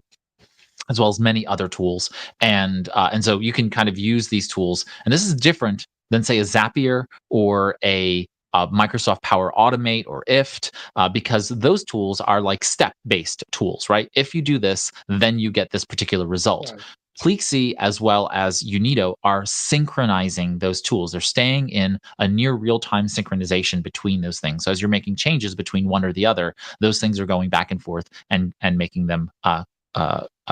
as well as many other tools. And so you can kind of use these tools. And this is different than, say, a Zapier or a Microsoft Power Automate or IFT, because those tools are like step-based tools, right? If you do this, then you get this particular result. Right. Plexi as well as Unito are synchronizing those tools. They're staying in a near real-time synchronization between those things. So as you're making changes between one or the other, those things are going back and forth and making them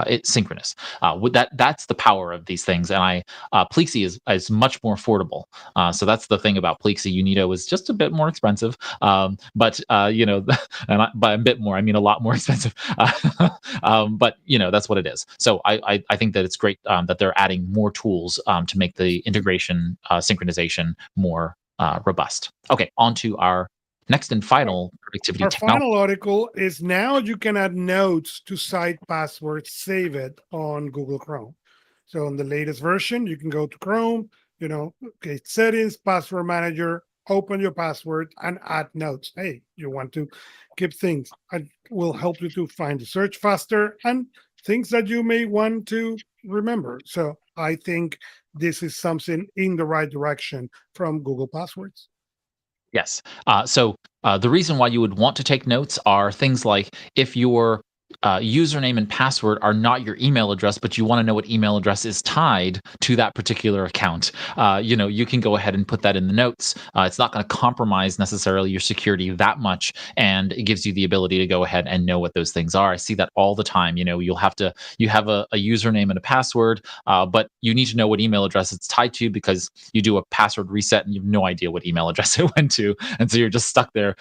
it's synchronous. That's the power of these things, and Plexi is much more affordable. So that's the thing about Plexi. Unito is just a bit more expensive, but by a bit more, I mean a lot more expensive. But that's what it is. So I think that it's great that they're adding more tools to make the integration synchronization more robust. Okay, on to our next and final productivity Our technology. final article is now you can add notes to site passwords, save it on Google Chrome. So in the latest version, you can go to Chrome, okay, settings, password manager, open your password and add notes. Hey, you want to keep things. It will help you to find the search faster and things that you may want to remember. So I think this is something in the right direction from Google Passwords. Yes. So the reason why you would want to take notes are things like if your username and password are not your email address, but you want to know what email address is tied to that particular account. You can go ahead and put that in the notes. It's not going to compromise necessarily your security that much, and it gives you the ability to go ahead and know what those things are. I see that all the time. You have a username and a password, but you need to know what email address it's tied to because you do a password reset and you have no idea what email address it went to, and so you're just stuck there,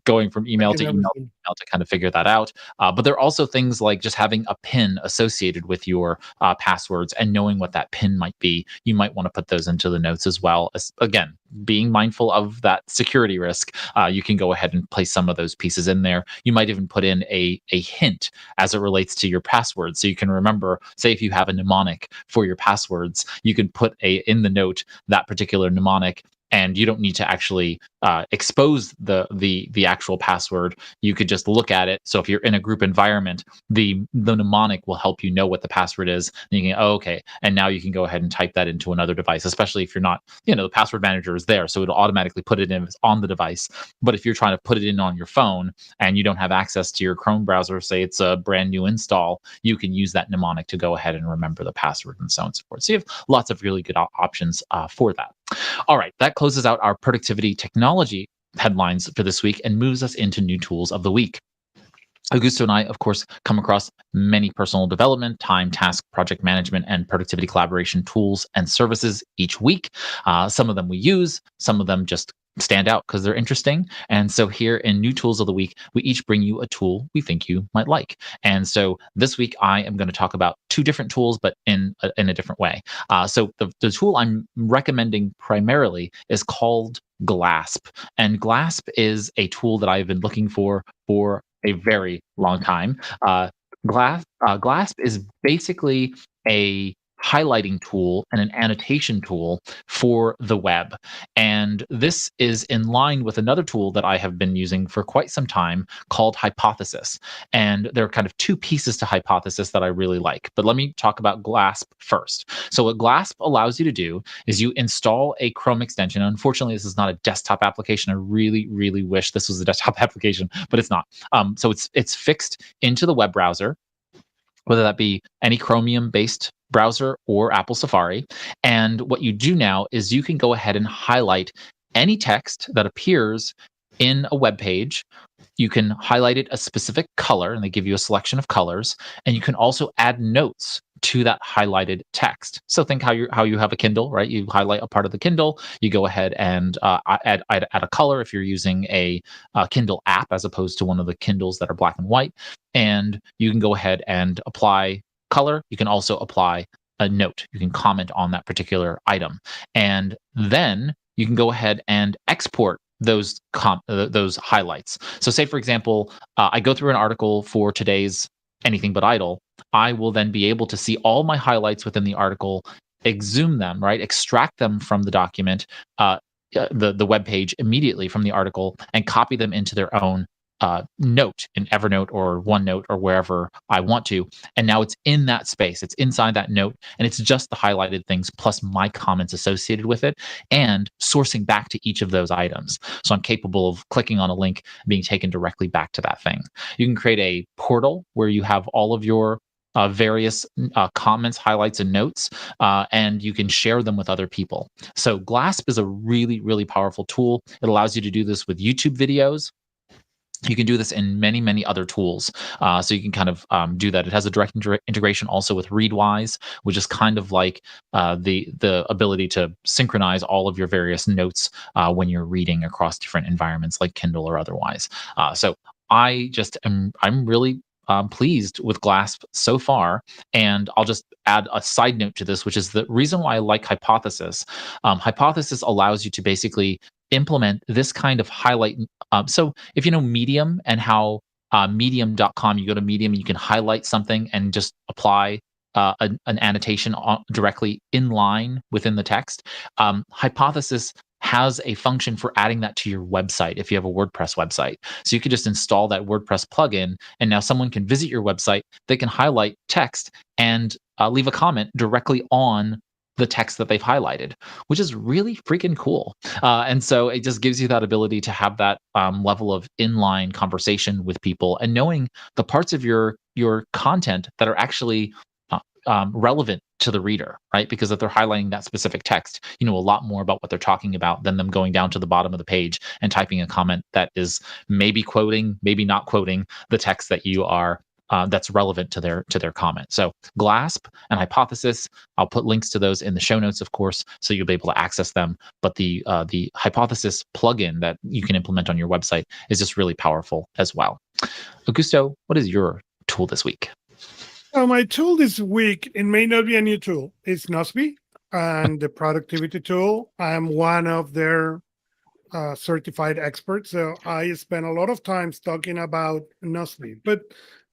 going from email to email to kind of figure that out. But there are also things like just having a PIN associated with your passwords and knowing what that PIN might be. You might want to put those into the notes as well. Again, being mindful of that security risk, you can go ahead and place some of those pieces in there. You might even put in a hint as it relates to your password. So you can remember, say if you have a mnemonic for your passwords, you can put in the note that particular mnemonic, and you don't need to actually expose the actual password. You could just look at it. So if you're in a group environment, the mnemonic will help you know what the password is. And you can, okay, and now you can go ahead and type that into another device, especially if you're not, the password manager is there, so it'll automatically put it in on the device. But if you're trying to put it in on your phone and you don't have access to your Chrome browser, say it's a brand new install, you can use that mnemonic to go ahead and remember the password and so on and so forth. So you have lots of really good options for that. All right, that closes out our productivity technology headlines for this week and moves us into new tools of the week. Augusto and I, of course, come across many personal development, time, task, project management, and productivity collaboration tools and services each week. Some of them we use, some of them just stand out because they're interesting. And so here in New Tools of the Week, we each bring you a tool we think you might like. And so this week, I am going to talk about two different tools, but in a different way. So the tool I'm recommending primarily is called Glasp. And Glasp is a tool that I've been looking for a very long time. Glasp is basically a highlighting tool and an annotation tool for the web. And this is in line with another tool that I have been using for quite some time called Hypothesis. And there are kind of two pieces to Hypothesis that I really like. But let me talk about Glasp first. So what Glasp allows you to do is you install a Chrome extension. Unfortunately, this is not a desktop application. I really, really wish this was a desktop application, but it's not. So it's fixed into the web browser, whether that be any Chromium-based browser or Apple Safari. And what you do now is you can go ahead and highlight any text that appears in a web page. You can highlight it a specific color, and they give you a selection of colors. And you can also add notes to that highlighted text. So think how you have a Kindle, right? You highlight a part of the Kindle. You go ahead and add a color if you're using a Kindle app as opposed to one of the Kindles that are black and white. And you can go ahead and apply color. You can also apply a note. You can comment on that particular item, and then you can go ahead and export those highlights. So say, for example, I go through an article for today's Anything But Idle. I will then be able to see all my highlights within the article exhume them, right? Extract them from the document, the web page immediately from the article, and copy them into their own note in Evernote or OneNote or wherever I want to. And now it's in that space. It's inside that note, and it's just the highlighted things plus my comments associated with it and sourcing back to each of those items. So I'm capable of clicking on a link and being taken directly back to that thing. You can create a portal where you have all of your various comments, highlights, and notes, and you can share them with other people. So Glasp is a really, really powerful tool. It allows you to do this with YouTube videos. You can do this in many, many other tools. So you can kind of do that. It has a direct integration also with Readwise, which is kind of like the ability to synchronize all of your various notes when you're reading across different environments like Kindle or otherwise. So I'm really pleased with Glasp so far. And I'll just add a side note to this, which is the reason why I like Hypothesis. Hypothesis allows you to basically implement this kind of highlight. So if you know Medium and how medium.com, you go to Medium and you can highlight something and just apply an annotation directly in line within the text. Hypothesis has a function for adding that to your website if you have a WordPress website. So you could just install that WordPress plugin, and now someone can visit your website, they can highlight text and leave a comment directly on the text that they've highlighted, which is really freaking cool. And so it just gives you that ability to have that level of inline conversation with people and knowing the parts of your content that are actually relevant to the reader, right? Because if they're highlighting that specific text, you know a lot more about what they're talking about than them going down to the bottom of the page and typing a comment that is maybe quoting, maybe not quoting the text that you are that's relevant to their comment. So Glasp and Hypothesis, I'll put links to those in the show notes, of course, so you'll be able to access them. But the Hypothesis plugin that you can implement on your website is just really powerful as well. Augusto, what is your tool this week? My tool this week, it may not be a new tool. It's Nusby and the productivity tool. I'm one of their certified experts. So I spent a lot of time talking about Nusby. But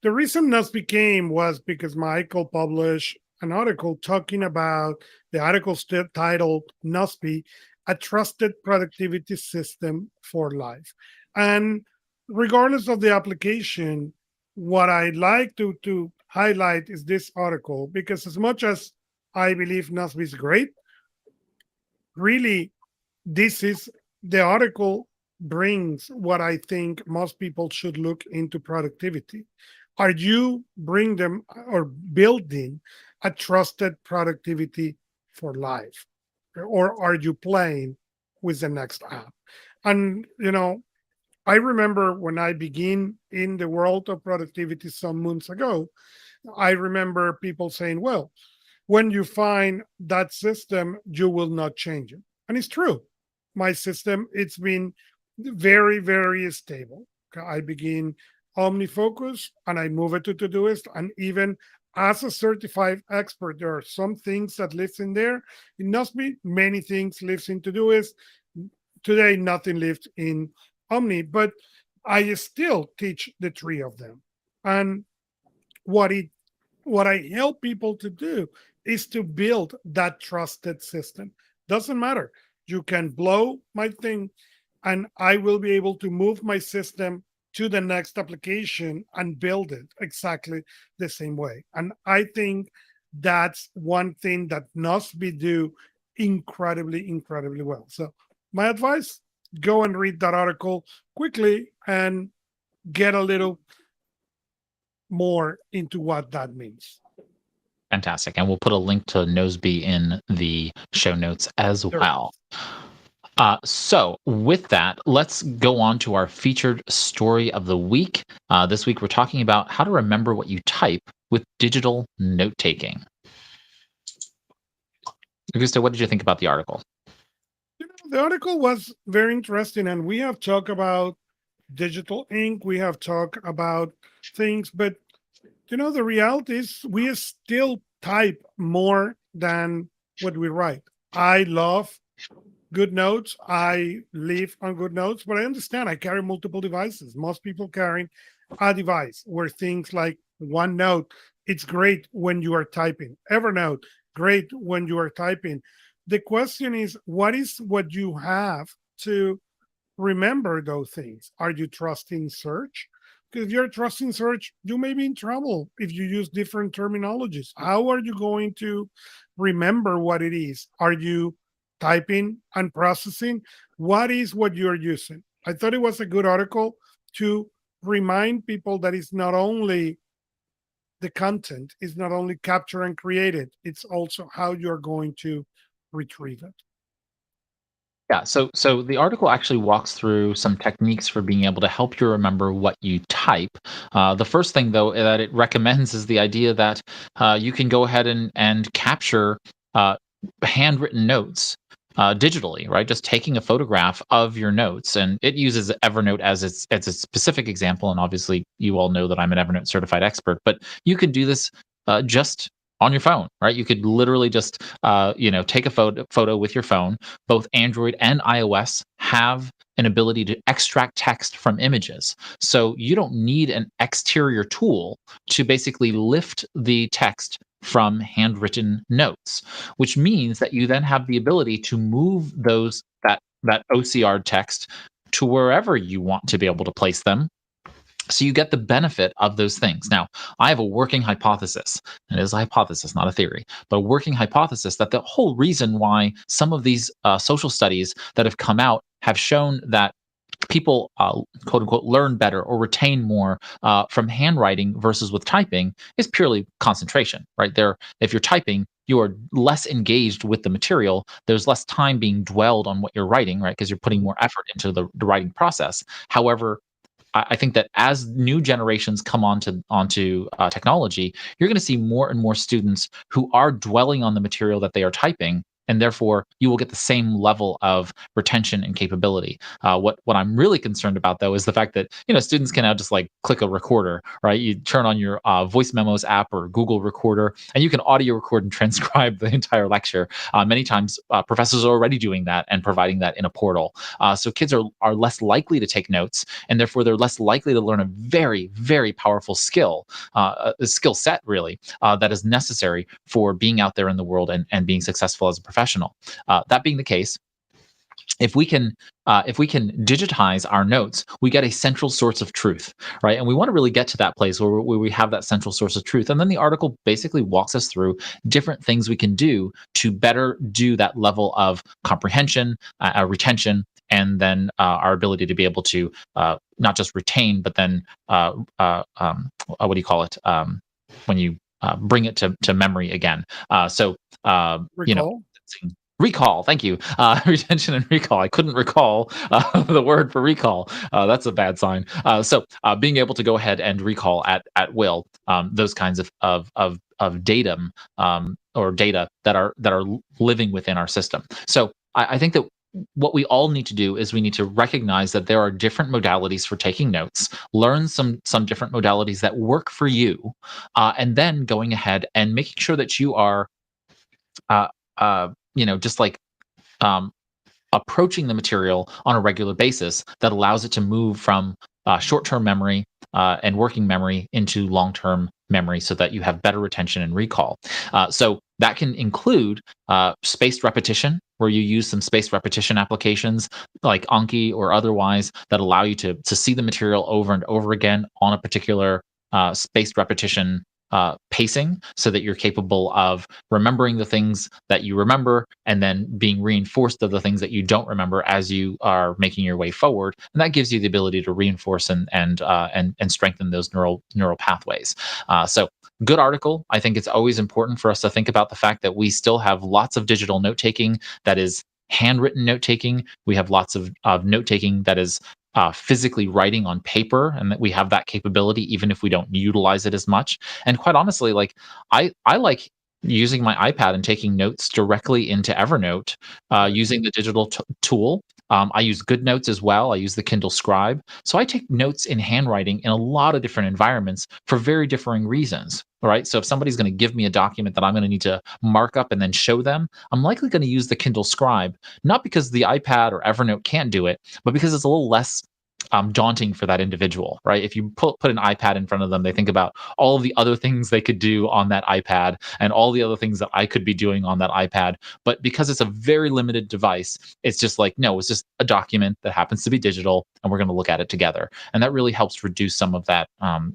the reason Nusby came was because Michael published an article talking about the article titled Nusby, a trusted productivity system for life. And regardless of the application, what I'd like to highlight is this article, because as much as I believe Nusby is great, really, this is the article brings what I think most people should look into productivity. Are you bring them or building a trusted productivity for life? Or are you playing with the next app? And, I remember when I began in the world of productivity some months ago, I remember people saying, well, when you find that system, you will not change it. And it's true. My system, it's been very, very stable. I begin OmniFocus and I move it to Todoist. And even as a certified expert, there are some things that lives in there. It must be many things lives in Todoist. Today, nothing lives in Omni, but I still teach the three of them. And what I help people to do is to build that trusted system. Doesn't matter. You can blow my thing and I will be able to move my system to the next application and build it exactly the same way. And I think that's one thing that Nusby do incredibly, incredibly well. So my advice, go and read that article quickly and get a little more into what that means. Fantastic. And we'll put a link to Nusby in the show notes as well. So with that, let's go on to our featured story of the week. This week, we're talking about how to remember what you type with digital note-taking. Augusto, what did you think about the article? The article was very interesting, and we have talked about digital ink. We have talked about things, but the reality is we still type more than what we write. I love good notes. I live on good notes, but I understand I carry multiple devices. Most people carry a device where things like OneNote, it's great when you are typing. Evernote, great when you are typing. The question is, what is what you have to remember those things? Are you trusting search? Because if you're trusting search, you may be in trouble if you use different terminologies. How are you going to remember what it is? Are you typing and processing? What is what you're using? I thought it was a good article to remind people that it's not only the content, is not only capture and created, it's also how you're going to retrieve it. Yeah, so the article actually walks through some techniques for being able to help you remember what you type. The first thing, though, that it recommends is the idea that you can go ahead and capture uh, handwritten notes digitally, right? Just taking a photograph of your notes, and it uses Evernote as its specific example. And obviously, you all know that I'm an Evernote certified expert, but you could do this just on your phone, right? You could literally just take a photo with your phone. Both Android and iOS have an ability to extract text from images. So you don't need an exterior tool to basically lift the text from handwritten notes, which means that you then have the ability to move that OCR text to wherever you want to be able to place them, so you get the benefit of those things. Now, I have a working hypothesis. It is a hypothesis, not a theory, but a working hypothesis that the whole reason why some of these social studies that have come out have shown that people, quote unquote, learn better or retain more from handwriting versus with typing is purely concentration, right? If you're typing, you are less engaged with the material. There's less time being dwelled on what you're writing, right? Because you're putting more effort into the writing process. However, I think that as new generations come onto technology, you're going to see more and more students who are dwelling on the material that they are typing, and therefore you will get the same level of retention and capability. What I'm really concerned about, though, is the fact that students can now just like click a recorder, right? You turn on your voice memos app or Google Recorder, and you can audio record and transcribe the entire lecture. Many times, professors are already doing that and providing that in a portal. So kids are less likely to take notes, and therefore they're less likely to learn a very, very powerful skill, a skill set really, that is necessary for being out there in the world and being successful as a professional. That being the case, if we can digitize our notes, we get a central source of truth, right? And we want to really get to that place where we have that central source of truth. And then the article basically walks us through different things we can do to better do that level of comprehension, retention, and then our ability to be able to not just retain, but then what do you call it, when you bring it to memory again? Recall? Recall, thank you. Retention and recall. I couldn't recall the word for recall. That's a bad sign. So being able to go ahead and recall at will those kinds of datum, or data that are living within our system. So I think that what we all need to do is we need to recognize that there are different modalities for taking notes, learn some different modalities that work for you, and then going ahead and making sure that you are just like approaching the material on a regular basis that allows it to move from short-term memory and working memory into long-term memory, so that you have better retention and recall. So that can include spaced repetition, where you use some spaced repetition applications like Anki or otherwise that allow you to see the material over and over again on a particular spaced repetition pacing, so that you're capable of remembering the things that you remember and then being reinforced of the things that you don't remember as you are making your way forward. And that gives you the ability to reinforce and strengthen those neural pathways. So good article. I think it's always important for us to think about the fact that we still have lots of digital note taking that is handwritten note taking. We have lots of note taking that is physically writing on paper, and that we have that capability even if we don't utilize it as much. And quite honestly, like I like using my iPad and taking notes directly into Evernote using the digital tool. I use GoodNotes as well. I use the Kindle Scribe. So I take notes in handwriting in a lot of different environments for very differing reasons. All right. So if somebody's going to give me a document that I'm going to need to mark up and then show them, I'm likely going to use the Kindle Scribe, not because the iPad or Evernote can't do it, but because it's a little less daunting for that individual, right? If you put an iPad in front of them, they think about all of the other things they could do on that iPad and all the other things that I could be doing on that iPad. But because it's a very limited device, it's just like, no, it's just a document that happens to be digital, and we're going to look at it together. And that really helps reduce some of that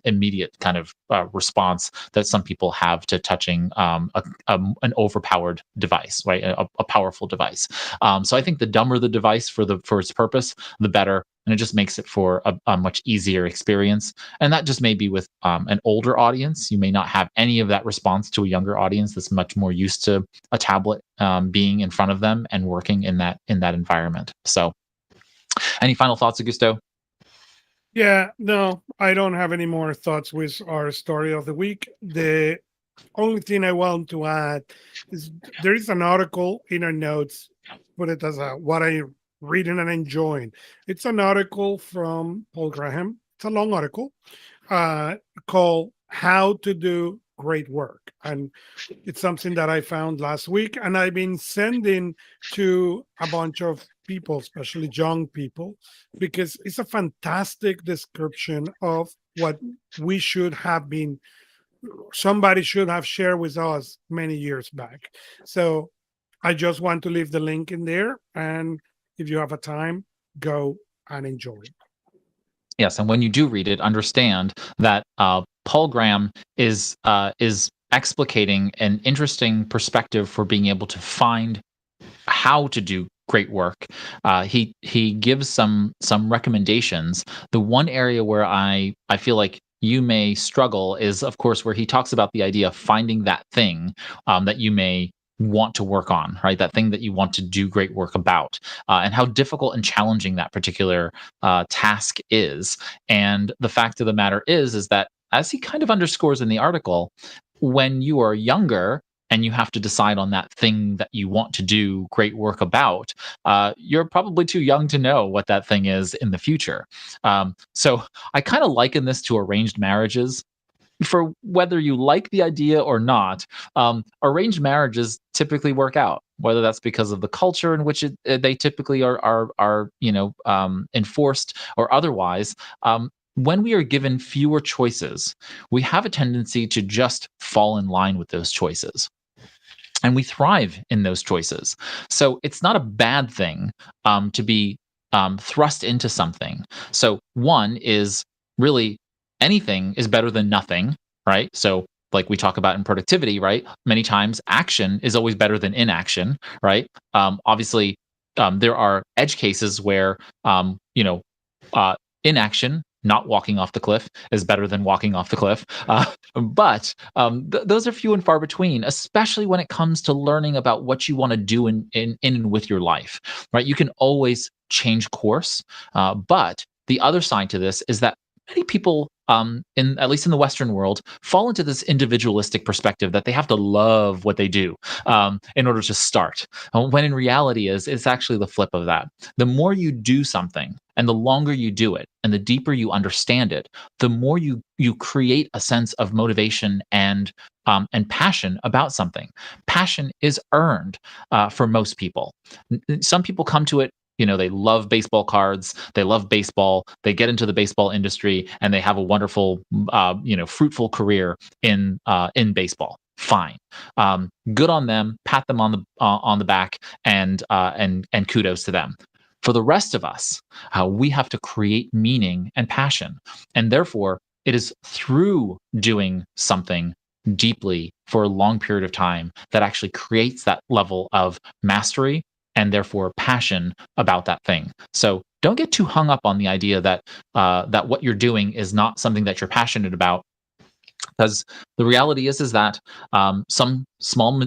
immediate kind of response that some people have to touching an overpowered device, right? A powerful device. So I think the dumber the device for its purpose, the better, and it just makes it for a much easier experience. And that just may be with an older audience. You may not have any of that response to a younger audience that's much more used to a tablet being in front of them and working in that environment. So, any final thoughts, Augusto? Yeah, no, I don't have any more thoughts with our story of the week. The only thing I want to add is there is an article in our notes, put it as what I reading and enjoying. It's an article from Paul Graham. It's a long article called How to Do Great Work. And it's something that I found last week. And I've been sending to a bunch of people, especially young people, because it's a fantastic description of what we should have been, somebody should have shared with us many years back. So I just want to leave the link in there. And if you have a time, go and enjoy it. Yes, and when you do read it, understand that Paul Graham is explicating an interesting perspective for being able to find how to do great work. He gives some recommendations. The one area where I feel like you may struggle is, of course, where he talks about the idea of finding that thing that you may want to work on, right? That thing that you want to do great work about, and how difficult and challenging that particular task is. And the fact of the matter is that, as he kind of underscores in the article, when you are younger and you have to decide on that thing that you want to do great work about, you're probably too young to know what that thing is in the future. So I kind of liken this to arranged marriages. For whether you like the idea or not, arranged marriages typically work out. Whether that's because of the culture in which they typically are enforced or otherwise. When we are given fewer choices, we have a tendency to just fall in line with those choices. And we thrive in those choices. So it's not a bad thing to be thrust into something. So one is really anything is better than nothing, right? So like we talk about in productivity, right? Many times action is always better than inaction, right? Obviously, there are edge cases where inaction, not walking off the cliff, is better than walking off the cliff. But those are few and far between, especially when it comes to learning about what you want to do in and with your life, right? You can always change course, but the other side to this is that many people, in at least in the Western world, fall into this individualistic perspective that they have to love what they do in order to start. When in reality it's actually the flip of that. The more you do something, and the longer you do it, and the deeper you understand it, the more you create a sense of motivation and passion about something. Passion is earned for most people. Some people come to it. They love baseball cards. They love baseball. They get into the baseball industry, and they have a wonderful, fruitful career in baseball. Fine, good on them. Pat them on the back, and kudos to them. For the rest of us, we have to create meaning and passion, and therefore, it is through doing something deeply for a long period of time that actually creates that level of mastery and therefore passion about that thing. So don't get too hung up on the idea that what you're doing is not something that you're passionate about, because the reality is that some small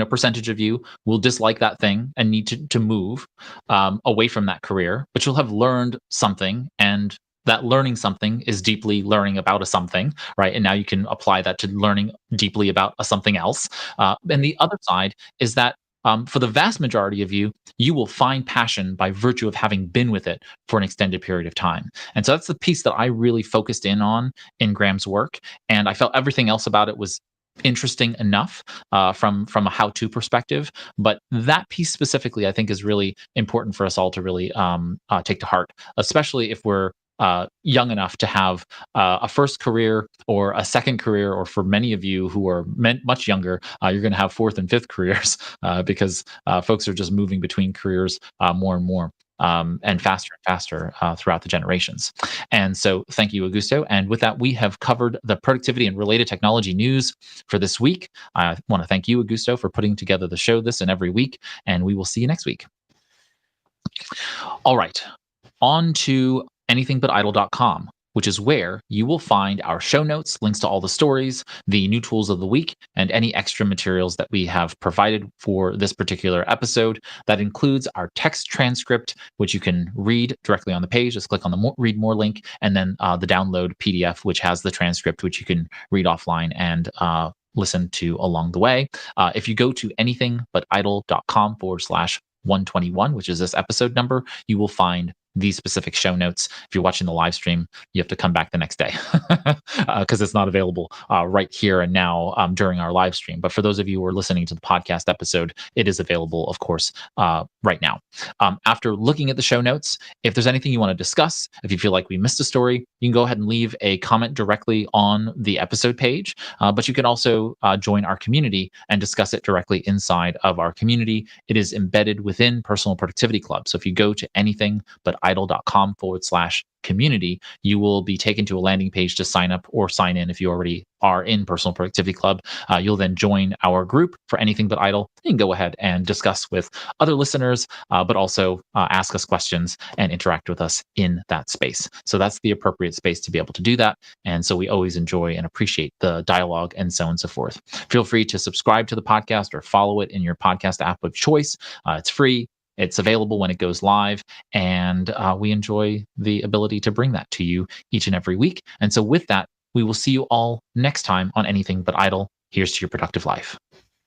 percentage of you will dislike that thing and need to move away from that career, but you'll have learned something, and that learning something is deeply learning about a something, right? And now you can apply that to learning deeply about a something else. And the other side is that for the vast majority of you, you will find passion by virtue of having been with it for an extended period of time. And so that's the piece that I really focused in on in Graham's work. And I felt everything else about it was interesting enough from a how-to perspective, but that piece specifically, I think, is really important for us all to really take to heart, especially if we're young enough to have a first career or a second career, or for many of you who are much younger, you're going to have fourth and fifth careers because folks are just moving between careers more and more. And faster and faster throughout the generations. And so thank you, Augusto. And with that, we have covered the productivity and related technology news for this week. I want to thank you, Augusto, for putting together the show this and every week, and we will see you next week. All right, on to anythingbutidle.com, which is where you will find our show notes, links to all the stories, the new tools of the week, and any extra materials that we have provided for this particular episode. That includes our text transcript, which you can read directly on the page. Just click on the read more link, and then the download PDF, which has the transcript, which you can read offline and listen to along the way. If you go to anythingbutidle.com/121, which is this episode number, you will find these specific show notes. If you're watching the live stream, you have to come back the next day because it's not available right here and now during our live stream. But for those of you who are listening to the podcast episode, it is available, of course, right now. After looking at the show notes, if there's anything you want to discuss, if you feel like we missed a story, you can go ahead and leave a comment directly on the episode page. But you can also join our community and discuss it directly inside of our community. It is embedded within Personal Productivity Club. So if you go to anythingbutidle.com/community, you will be taken to a landing page to sign up or sign in if you already are in Personal Productivity Club. You'll then join our group for Anything But Idle. You can go ahead and discuss with other listeners, but also ask us questions and interact with us in that space. So that's the appropriate space to be able to do that. And so we always enjoy and appreciate the dialogue and so on and so forth. Feel free to subscribe to the podcast or follow it in your podcast app of choice. It's free. It's available when it goes live, and we enjoy the ability to bring that to you each and every week. And so with that, we will see you all next time on Anything But Idle. Here's to your productive life.